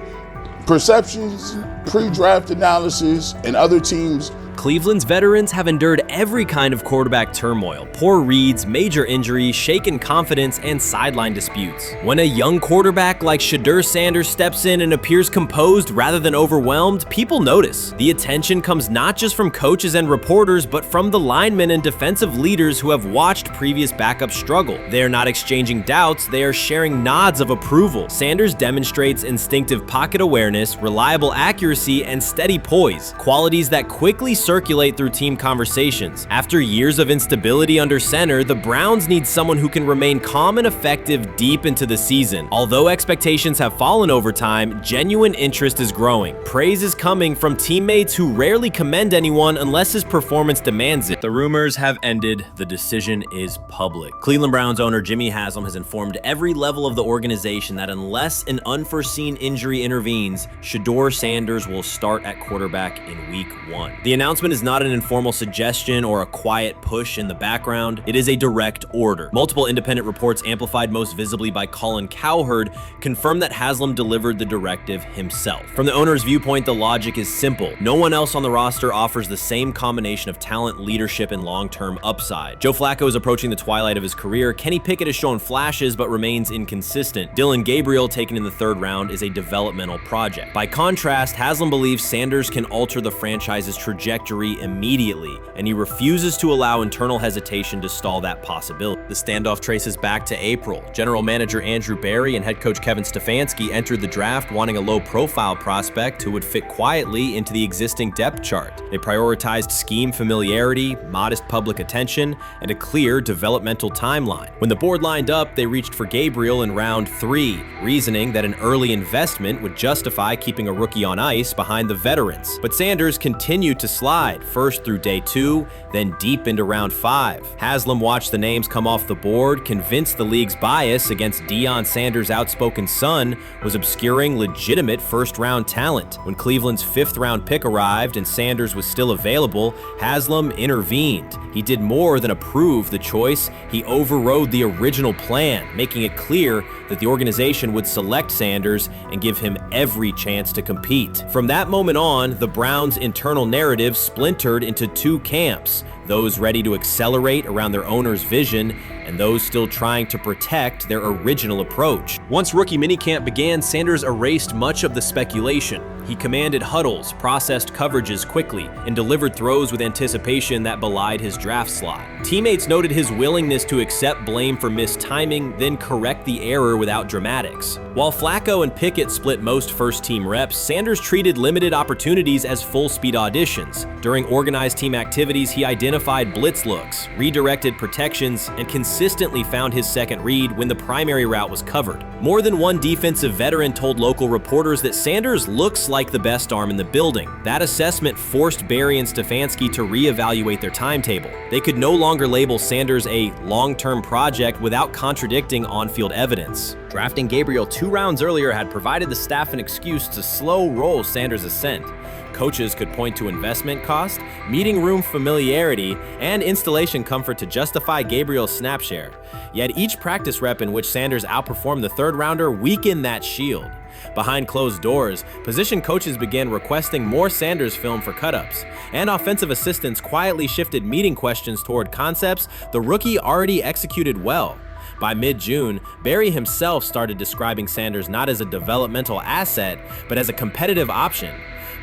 perceptions, pre-draft analysis, and other teams. Cleveland's veterans have endured every kind of quarterback turmoil, poor reads, major injuries, shaken confidence, and sideline disputes. When a young quarterback like Shedeur Sanders steps in and appears composed rather than overwhelmed, people notice. The attention comes not just from coaches and reporters, but from the linemen and defensive leaders who have watched previous backups struggle. They are not exchanging doubts, they are sharing nods of approval. Sanders demonstrates instinctive pocket awareness, reliable accuracy, and steady poise, qualities that quickly circulate through team conversations. After years of instability under center, the Browns need someone who can remain calm and effective deep into the season. Although expectations have fallen over time, genuine interest is growing. Praise is coming from teammates who rarely commend anyone unless his performance demands it. The rumors have ended. The decision is public. Cleveland Browns owner Jimmy Haslam has informed every level of the organization that unless an unforeseen injury intervenes, Shedeur Sanders will start at quarterback in week 1. The announcement announcement is not an informal suggestion or a quiet push in the background. It is a direct order. Multiple independent reports, amplified most visibly by Colin Cowherd, confirm that Haslam delivered the directive himself. From the owner's viewpoint, the logic is simple. No one else on the roster offers the same combination of talent, leadership, and long-term upside. Joe Flacco is approaching the twilight of his career. Kenny Pickett has shown flashes but remains inconsistent. Dillon Gabriel, taken in the 3rd round, is a developmental project. By contrast, Haslam believes Sanders can alter the franchise's trajectory immediately, and he refuses to allow internal hesitation to stall that possibility. The standoff traces back to April. General manager Andrew Berry and head coach Kevin Stefanski entered the draft wanting a low-profile prospect who would fit quietly into the existing depth chart. They prioritized scheme familiarity, modest public attention, and a clear developmental timeline. When the board lined up, they reached for Gabriel in round 3, reasoning that an early investment would justify keeping a rookie on ice behind the veterans. But Sanders continued to slide, first through day 2, then deep into round 5. Haslam watched the names come off the board, convinced the league's bias against Deion Sanders' outspoken son was obscuring legitimate first-round talent. When Cleveland's 5th-round pick arrived and Sanders was still available, Haslam intervened. He did more than approve the choice, he overrode the original plan, making it clear that the organization would select Sanders and give him every chance to compete. From that moment on, the Browns' internal narrative splintered into 2 camps, those ready to accelerate around their owner's vision and those still trying to protect their original approach. Once rookie minicamp began, Sanders erased much of the speculation. He commanded huddles, processed coverages quickly, and delivered throws with anticipation that belied his draft slot. Teammates noted his willingness to accept blame for missed timing, then correct the error without dramatics. While Flacco and Pickett split most first-team reps, Sanders treated limited opportunities as full-speed auditions. During organized team activities, he identified blitz looks, redirected protections, and consistently found his second read when the primary route was covered. More than one defensive veteran told local reporters that Sanders looks like the best arm in the building. That assessment forced Berry and Stefanski to reevaluate their timetable. They could no longer label Sanders a long-term project without contradicting on-field evidence. Drafting Gabriel 2 rounds earlier had provided the staff an excuse to slow roll Sanders' ascent. Coaches could point to investment cost, meeting room familiarity, and installation comfort to justify Gabriel's snap share. Yet each practice rep in which Sanders outperformed the 3rd rounder weakened that shield. Behind closed doors, position coaches began requesting more Sanders film for cut-ups, and offensive assistants quietly shifted meeting questions toward concepts the rookie already executed well. By mid-June, Berry himself started describing Sanders not as a developmental asset, but as a competitive option.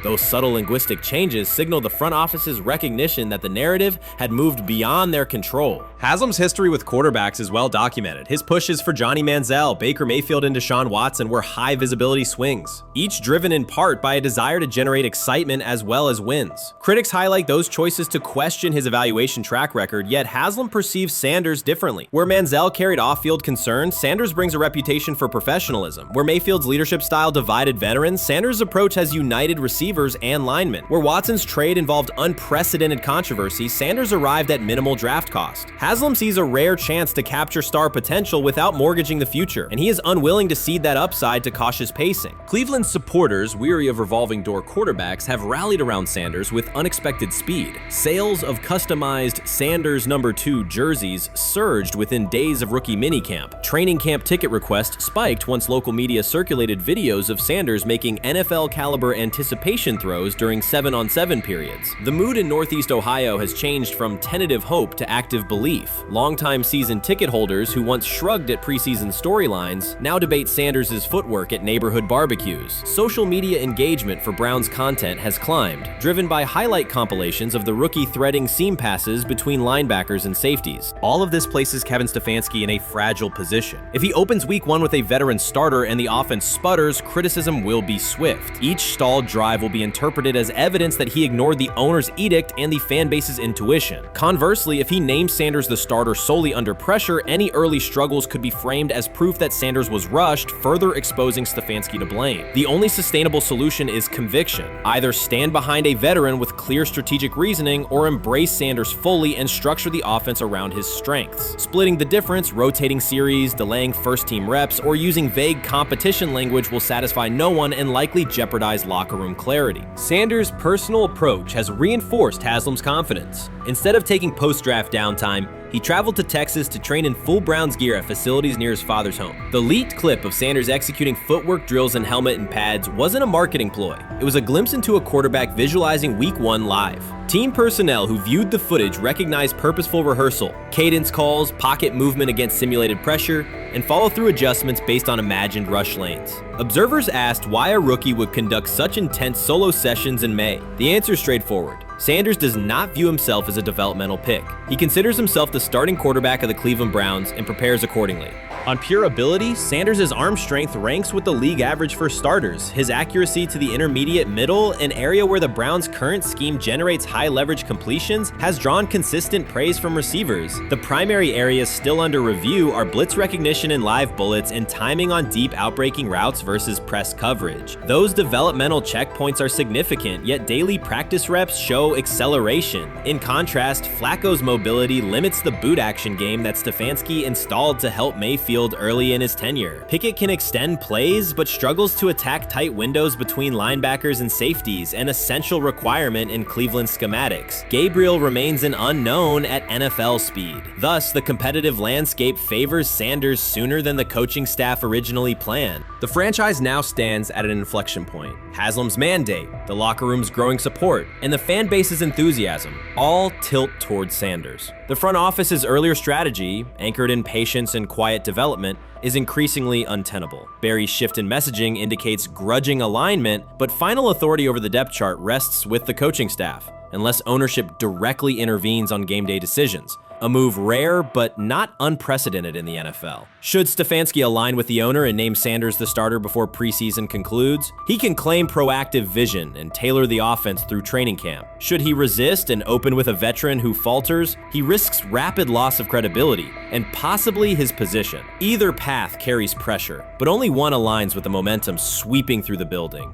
Those subtle linguistic changes signal the front office's recognition that the narrative had moved beyond their control. Haslam's history with quarterbacks is well documented. His pushes for Johnny Manziel, Baker Mayfield, and Deshaun Watson were high-visibility swings, each driven in part by a desire to generate excitement as well as wins. Critics highlight those choices to question his evaluation track record, yet Haslam perceives Sanders differently. Where Manziel carried off-field concerns, Sanders brings a reputation for professionalism. Where Mayfield's leadership style divided veterans, Sanders' approach has united receivers and linemen. Where Watson's trade involved unprecedented controversy, Sanders arrived at minimal draft cost. Haslam sees a rare chance to capture star potential without mortgaging the future, and he is unwilling to cede that upside to cautious pacing. Cleveland supporters, weary of revolving door quarterbacks, have rallied around Sanders with unexpected speed. Sales of customized Sanders number 2 jerseys surged within days of rookie minicamp. Training camp ticket requests spiked once local media circulated videos of Sanders making NFL-caliber anticipation throws during 7-on-7 periods. The mood in Northeast Ohio has changed from tentative hope to active belief. Longtime season ticket holders who once shrugged at preseason storylines now debate Sanders' footwork at neighborhood barbecues. Social media engagement for Browns content has climbed, driven by highlight compilations of the rookie threading seam passes between linebackers and safeties. All of this places Kevin Stefanski in a fragile position. If he opens week 1 with a veteran starter and the offense sputters, criticism will be swift. Each stalled drive will be interpreted as evidence that he ignored the owner's edict and the fan base's intuition. Conversely, if he names Sanders the starter solely under pressure, any early struggles could be framed as proof that Sanders was rushed, further exposing Stefanski to blame. The only sustainable solution is conviction. Either stand behind a veteran with clear strategic reasoning or embrace Sanders fully and structure the offense around his strengths. Splitting the difference, rotating series, delaying first-team reps, or using vague competition language will satisfy no one and likely jeopardize locker room clarity. clarity. Sanders' personal approach has reinforced Haslam's confidence. Instead of taking post-draft downtime, he traveled to Texas to train in full Browns gear at facilities near his father's home. The leaked clip of Sanders executing footwork drills in helmet and pads wasn't a marketing ploy. It was a glimpse into a quarterback visualizing Week 1 live. Team personnel who viewed the footage recognized purposeful rehearsal, cadence calls, pocket movement against simulated pressure, and follow-through adjustments based on imagined rush lanes. Observers asked why a rookie would conduct such intense solo sessions in May. The answer is straightforward. Sanders does not view himself as a developmental pick. He considers himself the starting quarterback of the Cleveland Browns and prepares accordingly. On pure ability, Sanders' arm strength ranks with the league average for starters. His accuracy to the intermediate middle, an area where the Browns' current scheme generates high leverage completions, has drawn consistent praise from receivers. The primary areas still under review are blitz recognition and live bullets and timing on deep outbreaking routes versus press coverage. Those developmental checkpoints are significant, yet daily practice reps show acceleration. In contrast, Flacco's mobility limits the boot action game that Stefanski installed to help Mayfield early in his tenure. Pickett can extend plays, but struggles to attack tight windows between linebackers and safeties, an essential requirement in Cleveland schematics. Gabriel remains an unknown at NFL speed. Thus, the competitive landscape favors Sanders sooner than the coaching staff originally planned. The franchise now stands at an inflection point. Haslam's mandate, the locker room's growing support, and the fan base's enthusiasm all tilt towards Sanders. The front office's earlier strategy, anchored in patience and quiet development, is increasingly untenable. Barry's shift in messaging indicates grudging alignment, but final authority over the depth chart rests with the coaching staff, unless ownership directly intervenes on game day decisions. A move rare but not unprecedented in the NFL. Should Stefanski align with the owner and name Sanders the starter before preseason concludes, he can claim proactive vision and tailor the offense through training camp. Should he resist and open with a veteran who falters, he risks rapid loss of credibility and possibly his position. Either path carries pressure, but only one aligns with the momentum sweeping through the building.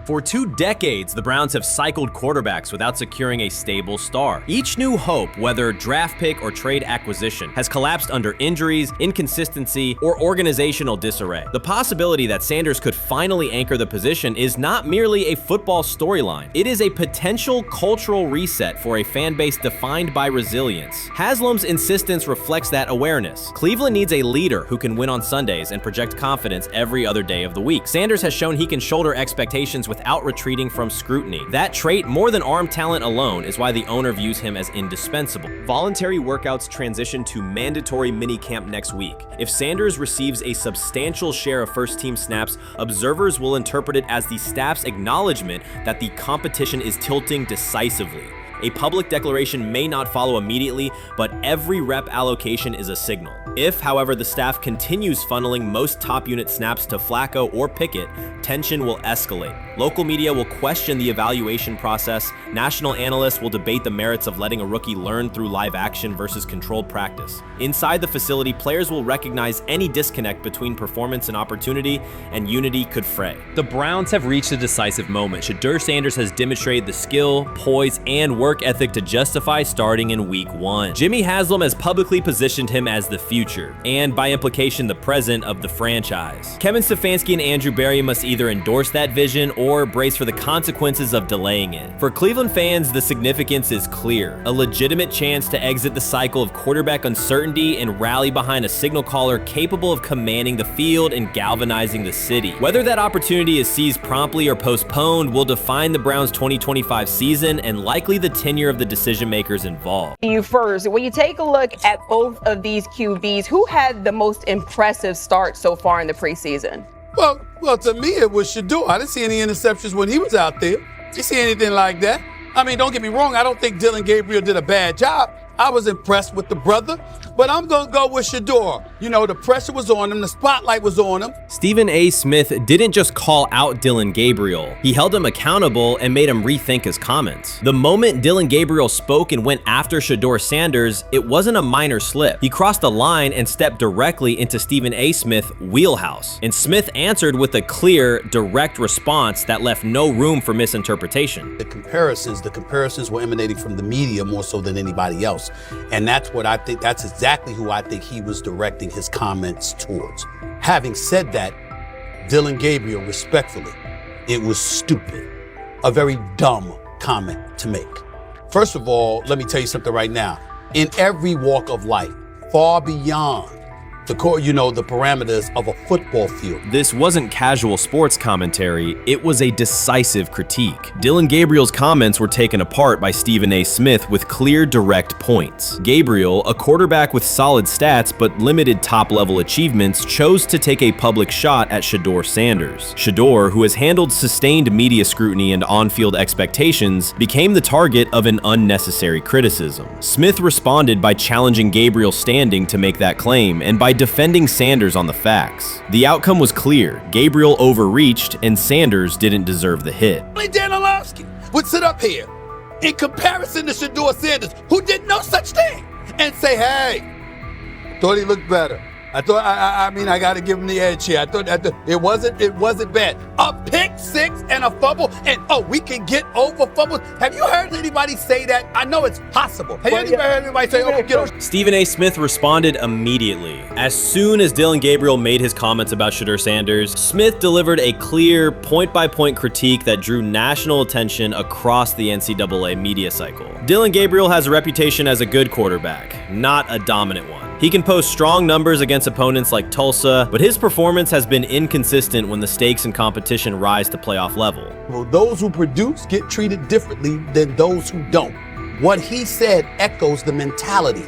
For 2 decades, the Browns have cycled quarterbacks without securing a stable star. Each new hope, whether draft pick or trade acquisition, has collapsed under injuries, inconsistency, or organizational disarray. The possibility that Sanders could finally anchor the position is not merely a football storyline. It is a potential cultural reset for a fan base defined by resilience. Haslam's insistence reflects that awareness. Cleveland needs a leader who can win on Sundays and project confidence every other day of the week. Sanders has shown he can shoulder expectations without retreating from scrutiny. That trait, more than arm talent alone, is why the owner views him as indispensable. Voluntary workouts transition to mandatory minicamp next week. If Sanders receives a substantial share of first-team snaps, observers will interpret it as the staff's acknowledgement that the competition is tilting decisively. A public declaration may not follow immediately, but every rep allocation is a signal. If, however, the staff continues funneling most top unit snaps to Flacco or Pickett, tension will escalate. Local media will question the evaluation process. National analysts will debate the merits of letting a rookie learn through live action versus controlled practice. Inside the facility, players will recognize any disconnect between performance and opportunity, and unity could fray. The Browns have reached a decisive moment. Shedeur Sanders has demonstrated the skill, poise, and work ethic to justify starting in Week 1. Jimmy Haslam has publicly positioned him as the future, and by implication the present of the franchise. Kevin Stefanski and Andrew Barry must either endorse that vision or brace for the consequences of delaying it. For Cleveland fans, the significance is clear. A legitimate chance to exit the cycle of quarterback uncertainty and rally behind a signal caller capable of commanding the field and galvanizing the city. Whether that opportunity is seized promptly or postponed will define the Browns' 2025 season and likely the tenure of the decision makers involved. You first, when you take a look at both of these QBs, who had the most impressive start so far in the preseason? Well, to me, it was Shedeur. I didn't see any interceptions when he was out there. Didn't see anything like that. I mean, don't get me wrong. I don't think Dillon Gabriel did a bad job. I was impressed with the brother, but I'm going to go with Shedeur. You know, the pressure was on him. The spotlight was on him. Stephen A. Smith didn't just call out Dillon Gabriel. He held him accountable and made him rethink his comments. The moment Dillon Gabriel spoke and went after Shedeur Sanders, it wasn't a minor slip. He crossed the line and stepped directly into Stephen A. Smith's wheelhouse. And Smith answered with a clear, direct response that left no room for misinterpretation. The comparisons were emanating from the media more so than anybody else. And that's what I think, that's exactly who I think he was directing his comments towards. Having said that, Dillon Gabriel, respectfully, it was stupid. A very dumb comment to make. First of all, let me tell you something right now. In every walk of life, far beyond the parameters of a football field. This wasn't casual sports commentary, it was a decisive critique. Dillon Gabriel's comments were taken apart by Stephen A. Smith with clear, direct points. Gabriel, a quarterback with solid stats but limited top-level achievements, chose to take a public shot at Shedeur Sanders. Shedeur, who has handled sustained media scrutiny and on-field expectations, became the target of an unnecessary criticism. Smith responded by challenging Gabriel's standing to make that claim, and by defending Sanders on the facts. The outcome was clear. Gabriel overreached, and Sanders didn't deserve the hit. Dan Orlovsky would sit up here in comparison to Shedeur Sanders, who did no such thing, and say, hey, thought he looked better. I got to give him the edge here. I thought it wasn't bad. A pick six and a fumble, and we can get over fumbles. Have you heard anybody say that? I know it's possible. Have you heard anybody say, get over? Stephen A. Smith responded immediately. As soon as Dillon Gabriel made his comments about Shedeur Sanders, Smith delivered a clear, point-by-point critique that drew national attention across the NCAA media cycle. Dillon Gabriel has a reputation as a good quarterback, not a dominant one. He can post strong numbers against opponents like Tulsa, but his performance has been inconsistent when the stakes and competition rise to playoff level. Well, those who produce get treated differently than those who don't. What he said echoes the mentality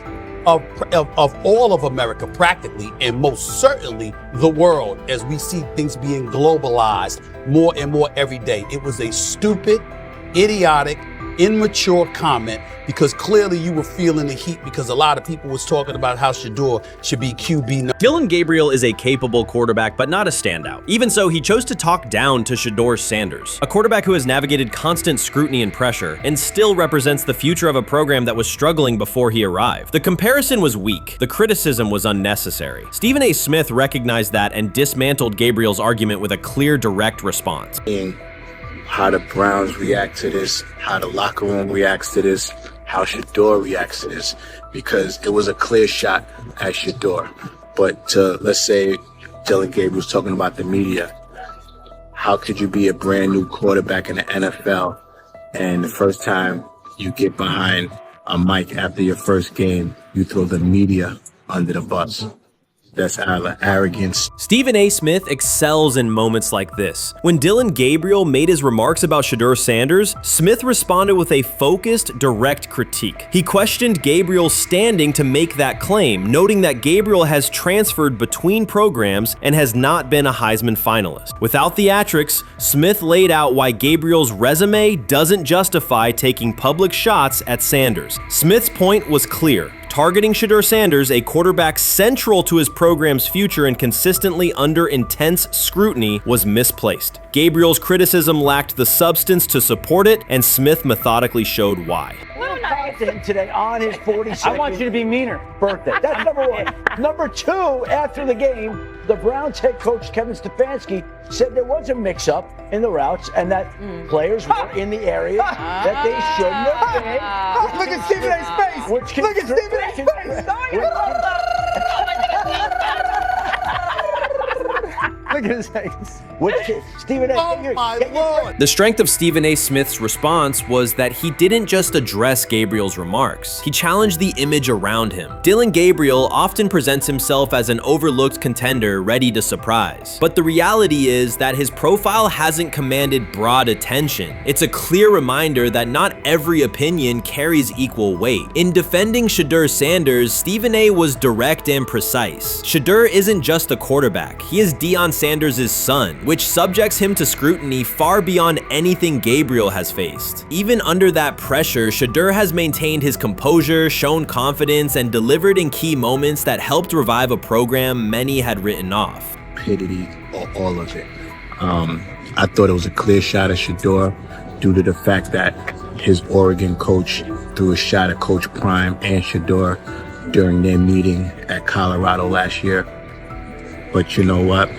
of all of America practically, and most certainly the world, as we see things being globalized more and more every day. It was a stupid, idiotic, immature comment, because clearly you were feeling the heat because a lot of people was talking about how Shedeur should be QB. Dillon Gabriel is a capable quarterback, but not a standout. Even so, he chose to talk down to Shedeur Sanders, a quarterback who has navigated constant scrutiny and pressure and still represents the future of a program that was struggling before he arrived. The comparison was weak. The criticism was unnecessary. Stephen A. Smith recognized that and dismantled Gabriel's argument with a clear, direct response. How the Browns react to this, how the locker room reacts to this, how Shedeur reacts to this, because it was a clear shot at Shedeur. But let's say Dillon Gabriel's talking about the media. How could you be a brand new quarterback in the NFL and the first time you get behind a mic after your first game, you throw the media under the bus? That's out of arrogance. Stephen A. Smith excels in moments like this. When Dillon Gabriel made his remarks about Shedeur Sanders, Smith responded with a focused, direct critique. He questioned Gabriel's standing to make that claim, noting that Gabriel has transferred between programs and has not been a Heisman finalist. Without theatrics, Smith laid out why Gabriel's resume doesn't justify taking public shots at Sanders. Smith's point was clear. Targeting Shedeur Sanders, a quarterback central to his program's future and consistently under intense scrutiny, was misplaced. Gabriel's criticism lacked the substance to support it, and Smith methodically showed why. To him today on his 42nd. I want you to be meaner. Birthday. That's number one. Number two, after the game, the Browns head coach Kevin Stefanski said there was a mix-up in the routes and that players were in the area that they shouldn't have been. Look at Stephen A's face. Look at Stephen A's face. Look at his face. Stephen A. Lord. The strength of Stephen A. Smith's response was that he didn't just address Gabriel's remarks. He challenged the image around him. Dillon Gabriel often presents himself as an overlooked contender ready to surprise. But the reality is that his profile hasn't commanded broad attention. It's a clear reminder that not every opinion carries equal weight. In defending Shedeur Sanders, Stephen A. was direct and precise. Shedeur isn't just a quarterback. He is Deion Sanders' son, which subjects him to scrutiny far beyond anything Gabriel has faced. Even under that pressure, Shedeur has maintained his composure, shown confidence, and delivered in key moments that helped revive a program many had written off. Stupidity, all of it. I thought it was a clear shot at Shedeur due to the fact that his Oregon coach threw a shot at Coach Prime and Shedeur during their meeting at Colorado last year. But you know what?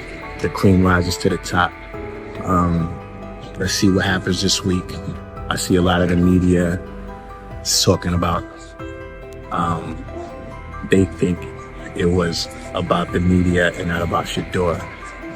The cream rises to the top. Let's see what happens this week. I see a lot of the media talking about they think it was about the media and not about Shedeur.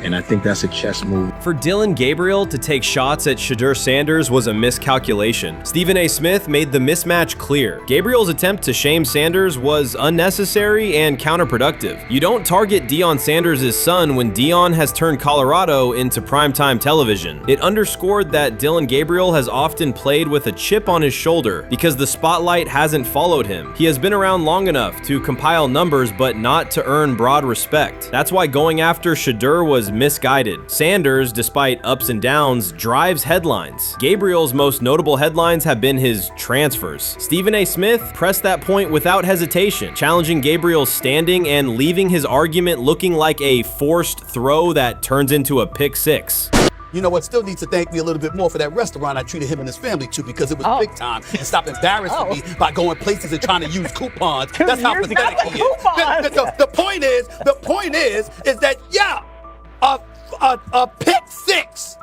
And I think that's a chess move. For Dillon Gabriel to take shots at Shedeur Sanders was a miscalculation. Stephen A. Smith made the mismatch clear. Gabriel's attempt to shame Sanders was unnecessary and counterproductive. You don't target Deion Sanders' son when Deion has turned Colorado into primetime television. It underscored that Dillon Gabriel has often played with a chip on his shoulder because the spotlight hasn't followed him. He has been around long enough to compile numbers but not to earn broad respect. That's why going after Shedeur was misguided. Sanders, despite ups and downs, drives headlines. Gabriel's most notable headlines have been his transfers. Stephen A. Smith pressed that point without hesitation, challenging Gabriel's standing and leaving his argument looking like a forced throw that turns into a pick six. You know what? Still needs to thank me a little bit more for that restaurant I treated him and his family to, because it was big time, and stop embarrassing me by going places and trying to use coupons. That's how pathetic he is. The point is that yeah, a pick six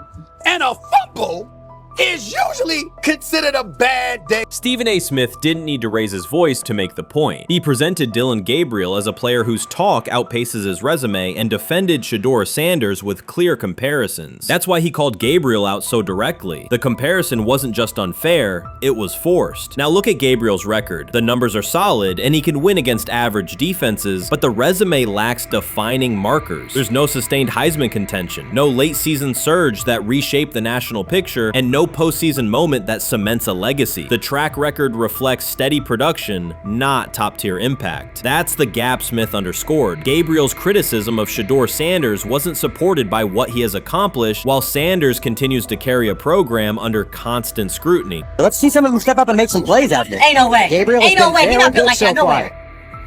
and a fumble is usually considered a bad day. Stephen A. Smith didn't need to raise his voice to make the point. He presented Dillon Gabriel as a player whose talk outpaces his resume and defended Shedeur Sanders with clear comparisons. That's why he called Gabriel out so directly. The comparison wasn't just unfair, it was forced. Now look at Gabriel's record. The numbers are solid and he can win against average defenses, but the resume lacks defining markers. There's no sustained Heisman contention, no late season surge that reshaped the national picture, and no postseason moment that cements a legacy. The track record reflects steady production, not top-tier impact. That's the gap Smith underscored. Gabriel's criticism of Shedeur Sanders wasn't supported by what he has accomplished, while Sanders continues to carry a program under constant scrutiny. Let's see someone who step up and make some plays out there. Ain't no way. Gabriel Ain't no way. He not built like that. No way.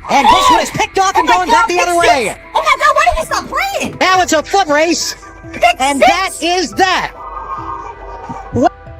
And this one is picked off and going back the other way. Oh my God, why did he stop playing? Now it's a foot race. And that is that.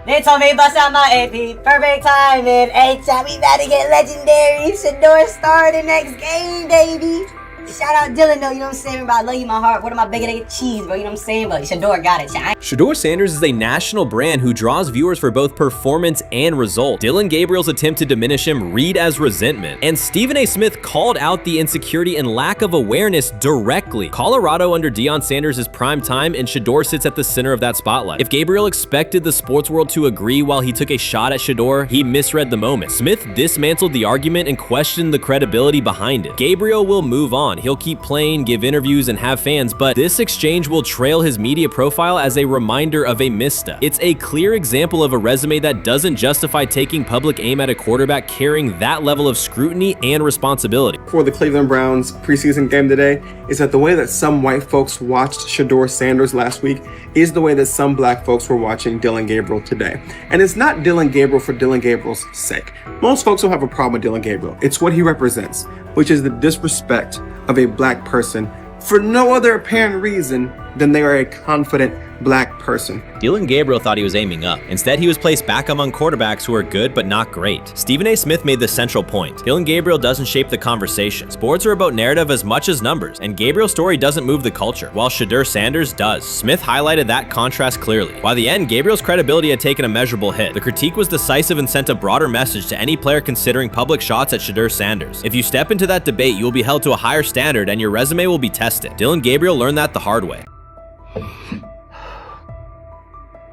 They told me bust out my AP, perfect timing. H-shot, we about to get legendary. Shedeur star the next game, baby. Shout out Dillon though, you know what I'm saying? Bro, I love you, my heart. What am I bigger than cheese, bro? You know what I'm saying? But Shedeur got it. Shedeur Sanders is a national brand who draws viewers for both performance and result. Dillon Gabriel's attempt to diminish him read as resentment. And Stephen A. Smith called out the insecurity and lack of awareness directly. Colorado under Deion Sanders is prime time, and Shedeur sits at the center of that spotlight. If Gabriel expected the sports world to agree while he took a shot at Shedeur, he misread the moment. Smith dismantled the argument and questioned the credibility behind it. Gabriel will move on. He'll keep playing, give interviews, and have fans, but this exchange will trail his media profile as a reminder of a misstep. It's a clear example of a resume that doesn't justify taking public aim at a quarterback carrying that level of scrutiny and responsibility. For the Cleveland Browns preseason game today is that the way that some white folks watched Shedeur Sanders last week is the way that some black folks were watching Dillon Gabriel today. And it's not Dillon Gabriel for Dillon Gabriel's sake. Most folks don't have a problem with Dillon Gabriel. It's what he represents, which is the disrespect of a black person for no other apparent reason than they are a confident black person. Dillon Gabriel thought he was aiming up. Instead, he was placed back among quarterbacks who are good but not great. Stephen A. Smith made the central point. Dillon Gabriel doesn't shape the conversation. Sports are about narrative as much as numbers, and Gabriel's story doesn't move the culture, while Shedeur Sanders does. Smith highlighted that contrast clearly. By the end, Gabriel's credibility had taken a measurable hit. The critique was decisive and sent a broader message to any player considering public shots at Shedeur Sanders. If you step into that debate, you will be held to a higher standard and your resume will be tested. Dillon Gabriel learned that the hard way.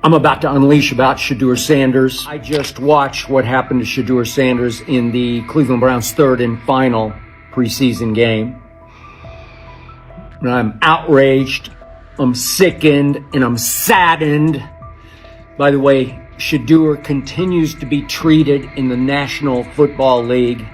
I'm about to unleash about Shedeur Sanders. I just watched what happened to Shedeur Sanders in the Cleveland Browns' third and final preseason game. And I'm outraged, I'm sickened, and I'm saddened by the way Shedeur continues to be treated in the National Football League,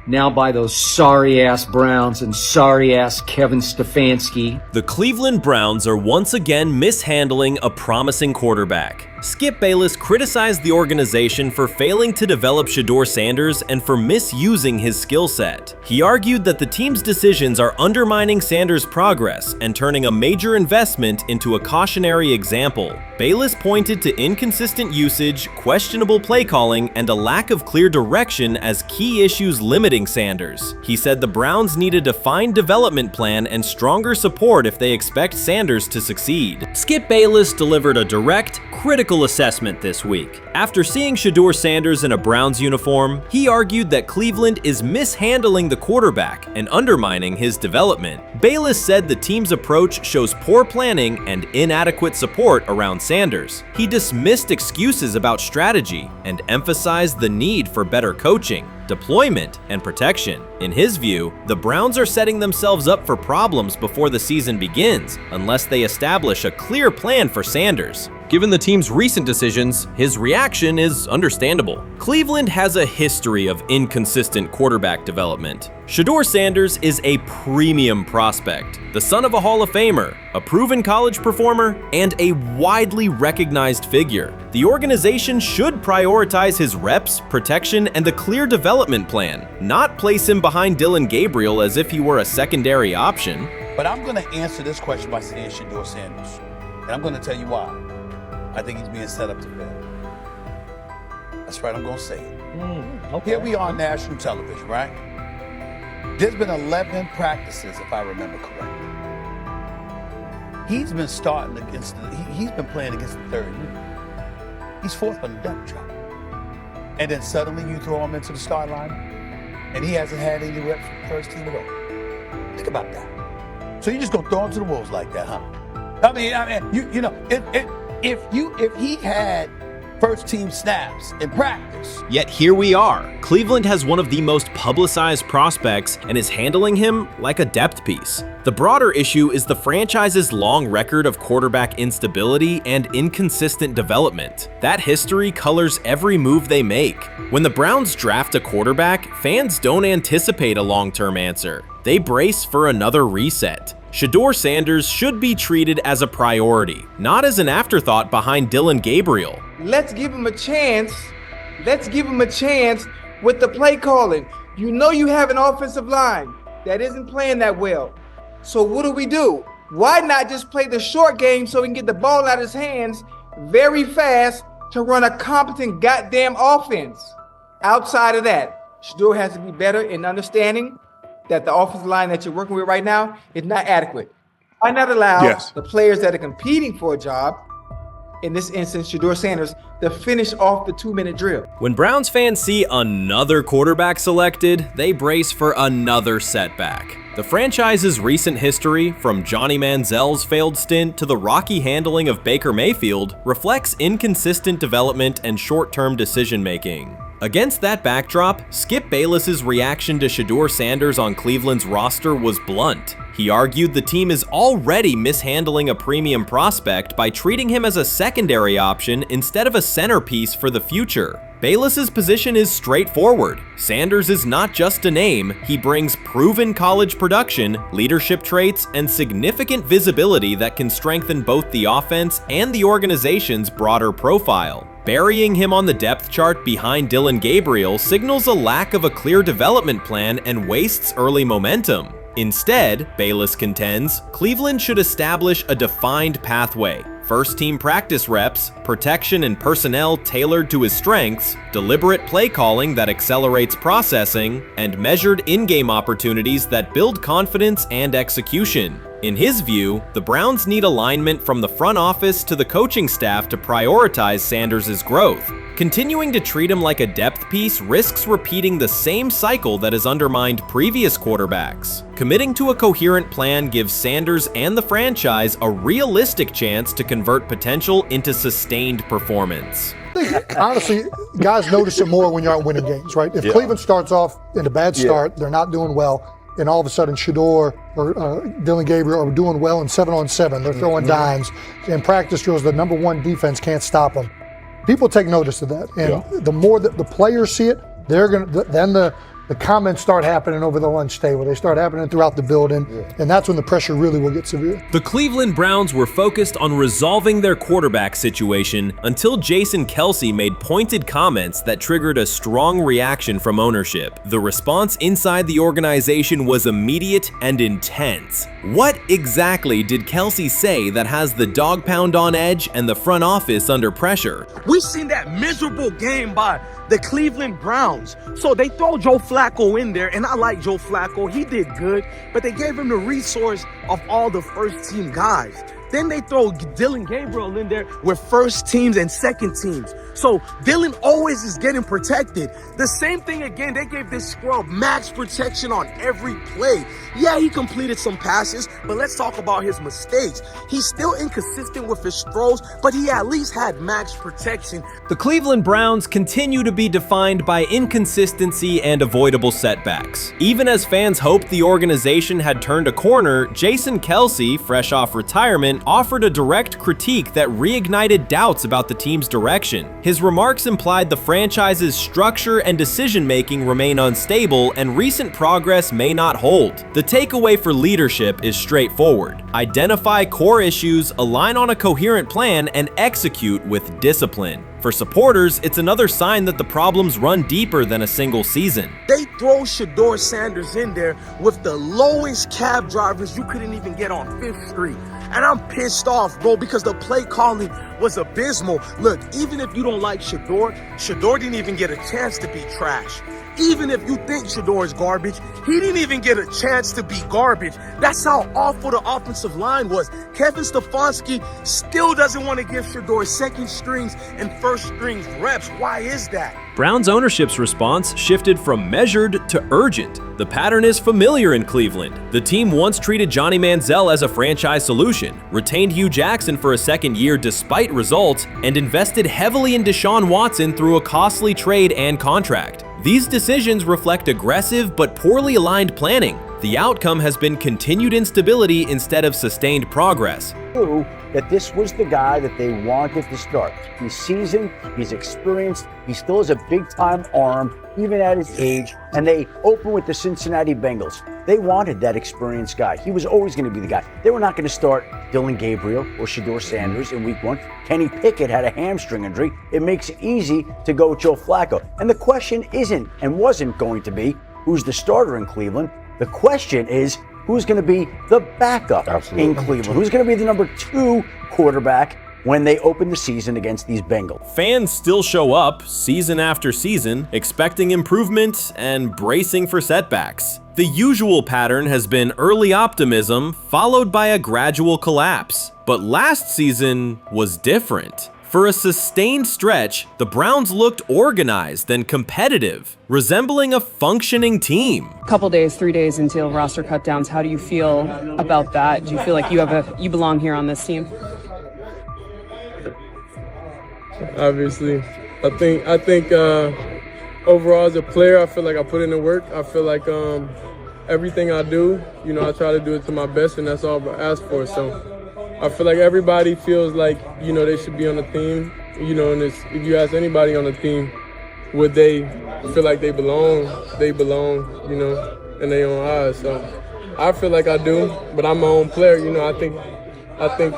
now by those sorry-ass Browns and sorry-ass Kevin Stefanski. The Cleveland Browns are once again mishandling a promising quarterback. Skip Bayless criticized the organization for failing to develop Shedeur Sanders and for misusing his skill set. He argued that the team's decisions are undermining Sanders' progress and turning a major investment into a cautionary example. Bayless pointed to inconsistent usage, questionable play calling, and a lack of clear direction as key issues limiting Sanders. He said the Browns need a defined development plan and stronger support if they expect Sanders to succeed. Skip Bayless delivered a direct, critical critical assessment this week. After seeing Shedeur Sanders in a Browns uniform, he argued that Cleveland is mishandling the quarterback and undermining his development. Bayless said the team's approach shows poor planning and inadequate support around Sanders. He dismissed excuses about strategy and emphasized the need for better coaching, deployment, and protection. In his view, the Browns are setting themselves up for problems before the season begins unless they establish a clear plan for Sanders. Given the team's recent decisions, his reaction is understandable. Cleveland has a history of inconsistent quarterback development. Shedeur Sanders is a premium prospect, the son of a Hall of Famer, a proven college performer, and a widely recognized figure. The organization should prioritize his reps, protection, and a clear development plan, not place him behind Dillon Gabriel as if he were a secondary option. But I'm going to answer this question by saying Shedeur Sanders. And I'm going to tell you why. I think he's being set up to fail. That's right, I'm going to say it. Okay. Here we are on national television, right? There's been 11 practices, if I remember correctly. He's been starting against, he's been playing against the third unit. He's fourth on the depth chart. And then suddenly you throw him into the start line, and he hasn't had any reps for the first team at all. Think about that. So you're just going to throw him to the wolves like that, huh? I mean, you know, if he had first team snaps in practice. Yet here we are. Cleveland has one of the most publicized prospects and is handling him like a depth piece. The broader issue is the franchise's long record of quarterback instability and inconsistent development. That history colors every move they make. When the Browns draft a quarterback, fans don't anticipate a long-term answer. They brace for another reset. Shedeur Sanders should be treated as a priority, not as an afterthought behind Dillon Gabriel. Let's give him a chance. Let's give him a chance with the play calling. You know you have an offensive line that isn't playing that well. So what do? Why not just play the short game so he can get the ball out of his hands very fast to run a competent goddamn offense? Outside of that, Shedeur has to be better in understanding that the offensive line that you're working with right now is not adequate. Why not allow the players that are competing for a job, in this instance, Shedeur Sanders, to finish off the 2-minute drill? When Browns fans see another quarterback selected, they brace for another setback. The franchise's recent history, from Johnny Manziel's failed stint to the rocky handling of Baker Mayfield, reflects inconsistent development and short-term decision-making. Against that backdrop, Skip Bayless's reaction to Shedeur Sanders on Cleveland's roster was blunt. He argued the team is already mishandling a premium prospect by treating him as a secondary option instead of a centerpiece for the future. Bayless's position is straightforward. Sanders is not just a name, he brings proven college production, leadership traits, and significant visibility that can strengthen both the offense and the organization's broader profile. Burying him on the depth chart behind Dillon Gabriel signals a lack of a clear development plan and wastes early momentum. Instead, Bayless contends, Cleveland should establish a defined pathway. First-team practice reps, protection and personnel tailored to his strengths, deliberate play calling that accelerates processing, and measured in-game opportunities that build confidence and execution. In his view, the Browns need alignment from the front office to the coaching staff to prioritize Sanders' growth. Continuing to treat him like a depth piece risks repeating the same cycle that has undermined previous quarterbacks. Committing to a coherent plan gives Sanders and the franchise a realistic chance to convert potential into sustained performance. Honestly, guys notice it more when you're out winning games, right? If Cleveland starts off in a bad start, they're not doing well, and all of a sudden Shedeur or Dillon Gabriel are doing well in 7-on-7, they're throwing dimes. In practice drills, the number one defense can't stop them. People take notice of that, and the more that the players see it, they're gonna. Then the comments start happening over the lunch table. They start happening throughout the building, and that's when the pressure really will get severe. The Cleveland Browns were focused on resolving their quarterback situation until Jason Kelce made pointed comments that triggered a strong reaction from ownership. The response inside the organization was immediate and intense. What exactly did Kelce say that has the dog pound on edge and the front office under pressure? We've seen that miserable game by the Cleveland Browns. So they throw Joe Flacco in there, and I like Joe Flacco. He did good, but they gave him the resource of all the first-team guys. Then they throw Dillon Gabriel in there with first teams and second teams. So Dillon always is getting protected. The same thing again, they gave this scrub max protection on every play. Yeah, he completed some passes, but let's talk about his mistakes. He's still inconsistent with his throws, but he at least had max protection. The Cleveland Browns continue to be defined by inconsistency and avoidable setbacks. Even as fans hoped the organization had turned a corner, Jason Kelce, fresh off retirement, offered a direct critique that reignited doubts about the team's direction. His remarks implied the franchise's structure and decision-making remain unstable and recent progress may not hold. The takeaway for leadership is straightforward. Identify core issues, align on a coherent plan, and execute with discipline. For supporters, it's another sign that the problems run deeper than a single season. They throw Shedeur Sanders in there with the lowest cab drivers you couldn't even get on 5th Street. And I'm pissed off, bro, because the play calling was abysmal. Look, even if you don't like Shedeur didn't even get a chance to be trash. Even if you think Shedeur is garbage, he didn't even get a chance to be garbage. That's how awful the offensive line was. Kevin Stefanski still doesn't want to give Shedeur second strings and first strings reps. Why is that? Browns ownership's response shifted from measured to urgent. The pattern is familiar in Cleveland. The team once treated Johnny Manziel as a franchise solution, retained Hugh Jackson for a second year despite results, and invested heavily in Deshaun Watson through a costly trade and contract. These decisions reflect aggressive but poorly aligned planning. The outcome has been continued instability instead of sustained progress. That this was the guy that they wanted to start. He's seasoned, he's experienced, he still has a big-time arm, even at his age, and they open with the Cincinnati Bengals. They wanted that experienced guy. He was always going to be the guy. They were not going to start Dillon Gabriel or Shedeur Sanders in week 1. Kenny Pickett had a hamstring injury. It makes it easy to go with Joe Flacco. And the question isn't and wasn't going to be who's the starter in Cleveland. The question is, who's going to be the backup in Cleveland? Who's going to be the number 2 quarterback when they open the season against these Bengals? Fans still show up season after season, expecting improvement and bracing for setbacks. The usual pattern has been early optimism followed by a gradual collapse. But last season was different. For a sustained stretch, the Browns looked organized and competitive, resembling a functioning team. Couple days, 3 days until roster cutdowns. How do you feel about that? Do you feel like you belong here on this team? Obviously, I think overall as a player, I feel like I put in the work. I feel like everything I do, I try to do it to my best, and that's all I ask for. So I feel like everybody feels like, they should be on the team, and if you ask anybody on the team, would they feel like they belong, in their own eyes. So I feel like I do, but I'm my own player, I think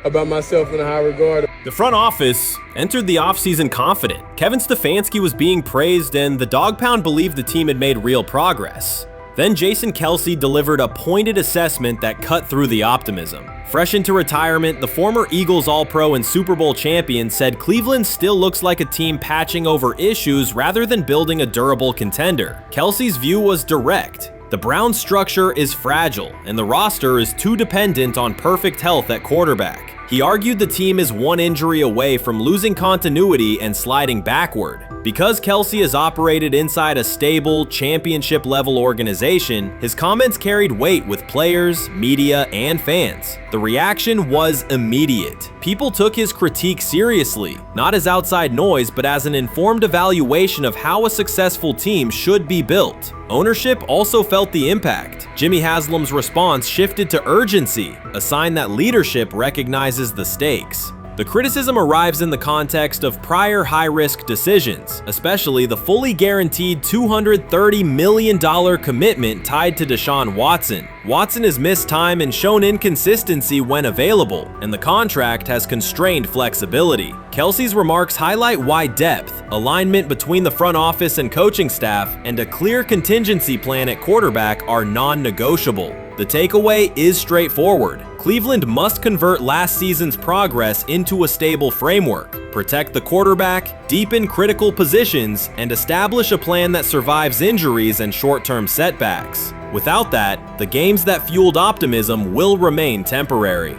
about myself in a high regard. The front office entered the offseason confident. Kevin Stefanski was being praised, and the Dog Pound believed the team had made real progress. Then Jason Kelce delivered a pointed assessment that cut through the optimism. Fresh into retirement, the former Eagles All-Pro and Super Bowl champion said Cleveland still looks like a team patching over issues rather than building a durable contender. Kelce's view was direct. The Browns' structure is fragile, and the roster is too dependent on perfect health at quarterback. He argued the team is one injury away from losing continuity and sliding backward. Because Kelce has operated inside a stable, championship-level organization, his comments carried weight with players, media, and fans. The reaction was immediate. People took his critique seriously, not as outside noise, but as an informed evaluation of how a successful team should be built. Ownership also felt the impact. Jimmy Haslam's response shifted to urgency, a sign that leadership recognizes the stakes. The criticism arrives in the context of prior high-risk decisions, especially the fully guaranteed $230 million commitment tied to Deshaun Watson. Watson has missed time and shown inconsistency when available, and the contract has constrained flexibility. Kelce's remarks highlight why depth, alignment between the front office and coaching staff, and a clear contingency plan at quarterback are non-negotiable. The takeaway is straightforward. Cleveland must convert last season's progress into a stable framework, protect the quarterback, deepen critical positions, and establish a plan that survives injuries and short-term setbacks. Without that, the games that fueled optimism will remain temporary.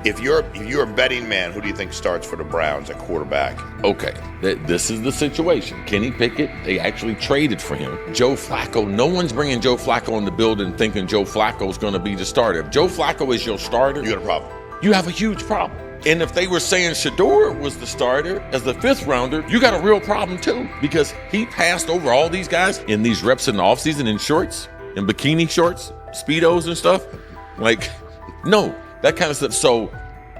If you're a betting man, who do you think starts for the Browns at quarterback? Okay, this is the situation. Kenny Pickett, they actually traded for him. Joe Flacco, no one's bringing Joe Flacco in the building thinking Joe Flacco's going to be the starter. If Joe Flacco is your starter, you got a problem. You have a huge problem. And if they were saying Shedeur was the starter as the 5th rounder, you got a real problem too, because he passed over all these guys in these reps in the offseason in shorts, in bikini shorts, Speedos and stuff. Like, no. That kind of stuff. So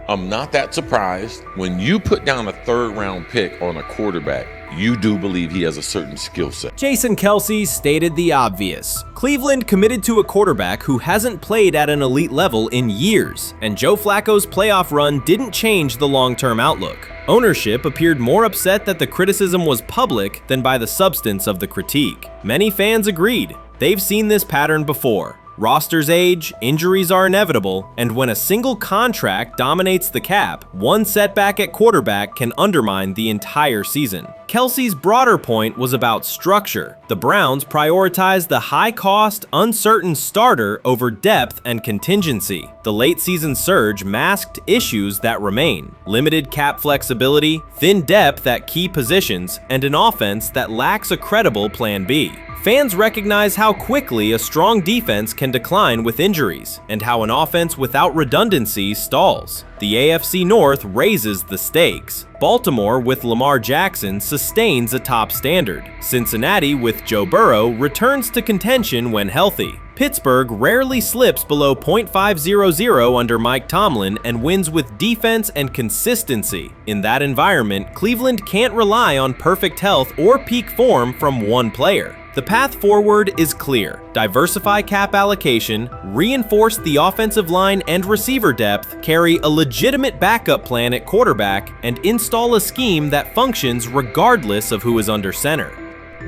I'm not that surprised when you put down a 3rd round pick on a quarterback. You do believe he has a certain skill set. Jason Kelce stated the obvious. Cleveland committed to a quarterback who hasn't played at an elite level in years, and Joe Flacco's playoff run didn't change the long-term outlook. Ownership appeared more upset that the criticism was public than by the substance of the critique. Many fans agreed. They've seen this pattern before. Rosters age, injuries are inevitable, and when a single contract dominates the cap, one setback at quarterback can undermine the entire season. Kelce's broader point was about structure. The Browns prioritized the high-cost, uncertain starter over depth and contingency. The late-season surge masked issues that remain: limited cap flexibility, thin depth at key positions, and an offense that lacks a credible plan B. Fans recognize how quickly a strong defense can decline with injuries, and how an offense without redundancy stalls. The AFC North raises the stakes. Baltimore with Lamar Jackson sustains a top standard. Cincinnati with Joe Burrow returns to contention when healthy. Pittsburgh rarely slips below .500 under Mike Tomlin and wins with defense and consistency. In that environment, Cleveland can't rely on perfect health or peak form from one player. The path forward is clear. Diversify cap allocation, reinforce the offensive line and receiver depth, carry a legitimate backup plan at quarterback, and install a scheme that functions regardless of who is under center.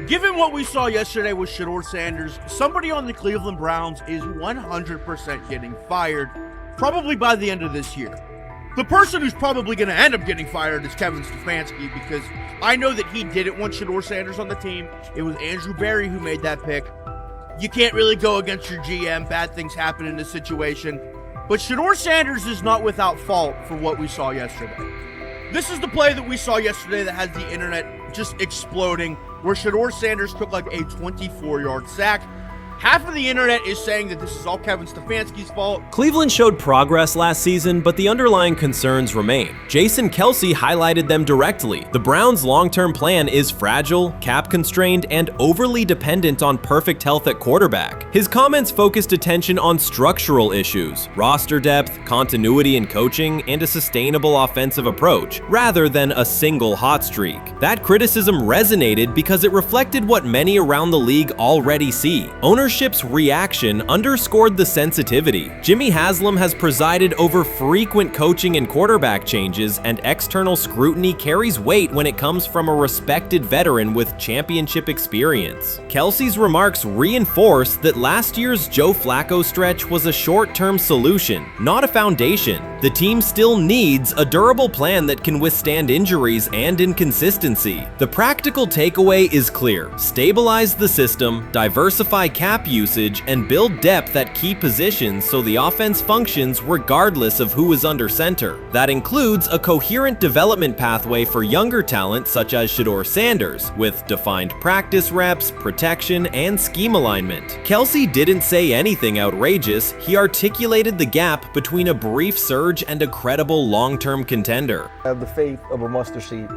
Given what we saw yesterday with Shedeur Sanders, somebody on the Cleveland Browns is 100% getting fired, probably by the end of this year. The person who's probably going to end up getting fired is Kevin Stefanski, because I know that he didn't want Shedeur Sanders on the team. It was Andrew Berry who made that pick. You can't really go against your GM. Bad things happen in this situation. But Shedeur Sanders is not without fault for what we saw yesterday. This is the play that we saw yesterday that has the internet just exploding, where Shedeur Sanders took like a 24-yard sack. Half of the internet is saying that this is all Kevin Stefanski's fault. Cleveland showed progress last season, but the underlying concerns remain. Jason Kelce highlighted them directly. The Browns' long-term plan is fragile, cap-constrained, and overly dependent on perfect health at quarterback. His comments focused attention on structural issues, roster depth, continuity in coaching, and a sustainable offensive approach, rather than a single hot streak. That criticism resonated because it reflected what many around the league already see. Ownership's reaction underscored the sensitivity. Jimmy Haslam has presided over frequent coaching and quarterback changes, and external scrutiny carries weight when it comes from a respected veteran with championship experience. Kelce's remarks reinforce that last year's Joe Flacco stretch was a short-term solution, not a foundation. The team still needs a durable plan that can withstand injuries and inconsistency. The practical takeaway is clear: stabilize the system, diversify cap usage, and build depth at key positions so the offense functions regardless of who is under center. That includes a coherent development pathway for younger talent such as Shedeur Sanders, with defined practice reps, protection, and scheme alignment. Kelce didn't say anything outrageous. He articulated the gap between a brief surge and a credible long-term contender. I have the faith of a mustard seed.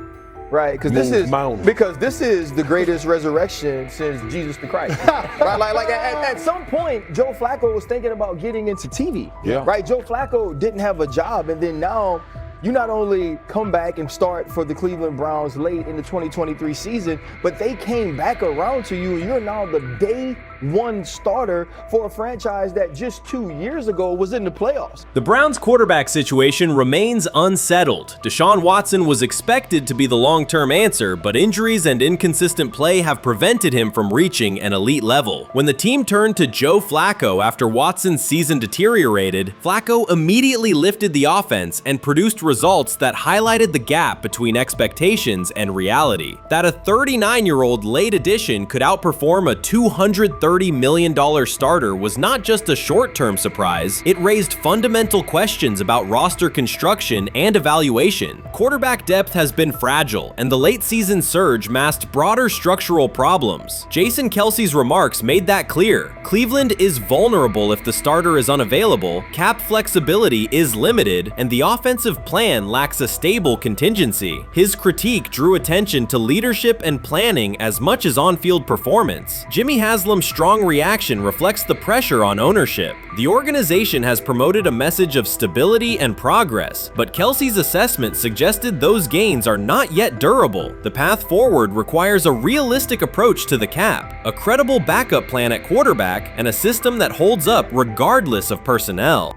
Right, because this is the greatest resurrection since Jesus the Christ. Right, like at some point, Joe Flacco was thinking about getting into TV. Yeah. Right, Joe Flacco didn't have a job, and then now you not only come back and start for the Cleveland Browns late in the 2023 season, but they came back around to you, and you're now the day one starter for a franchise that just 2 years ago was in the playoffs. The Browns' quarterback situation remains unsettled. Deshaun Watson was expected to be the long-term answer, but injuries and inconsistent play have prevented him from reaching an elite level. When the team turned to Joe Flacco after Watson's season deteriorated, Flacco immediately lifted the offense and produced results that highlighted the gap between expectations and reality. That a 39-year-old late addition could outperform a $230 million starter was not just a short-term surprise, it raised fundamental questions about roster construction and evaluation. Quarterback depth has been fragile, and the late-season surge masked broader structural problems. Jason Kelce's remarks made that clear. Cleveland is vulnerable if the starter is unavailable, cap flexibility is limited, and the offensive plan lacks a stable contingency. His critique drew attention to leadership and planning as much as on-field performance. Jimmy Haslam's strong reaction reflects the pressure on ownership. The organization has promoted a message of stability and progress, but Kelce's assessment suggested those gains are not yet durable. The path forward requires a realistic approach to the cap, a credible backup plan at quarterback, and a system that holds up regardless of personnel.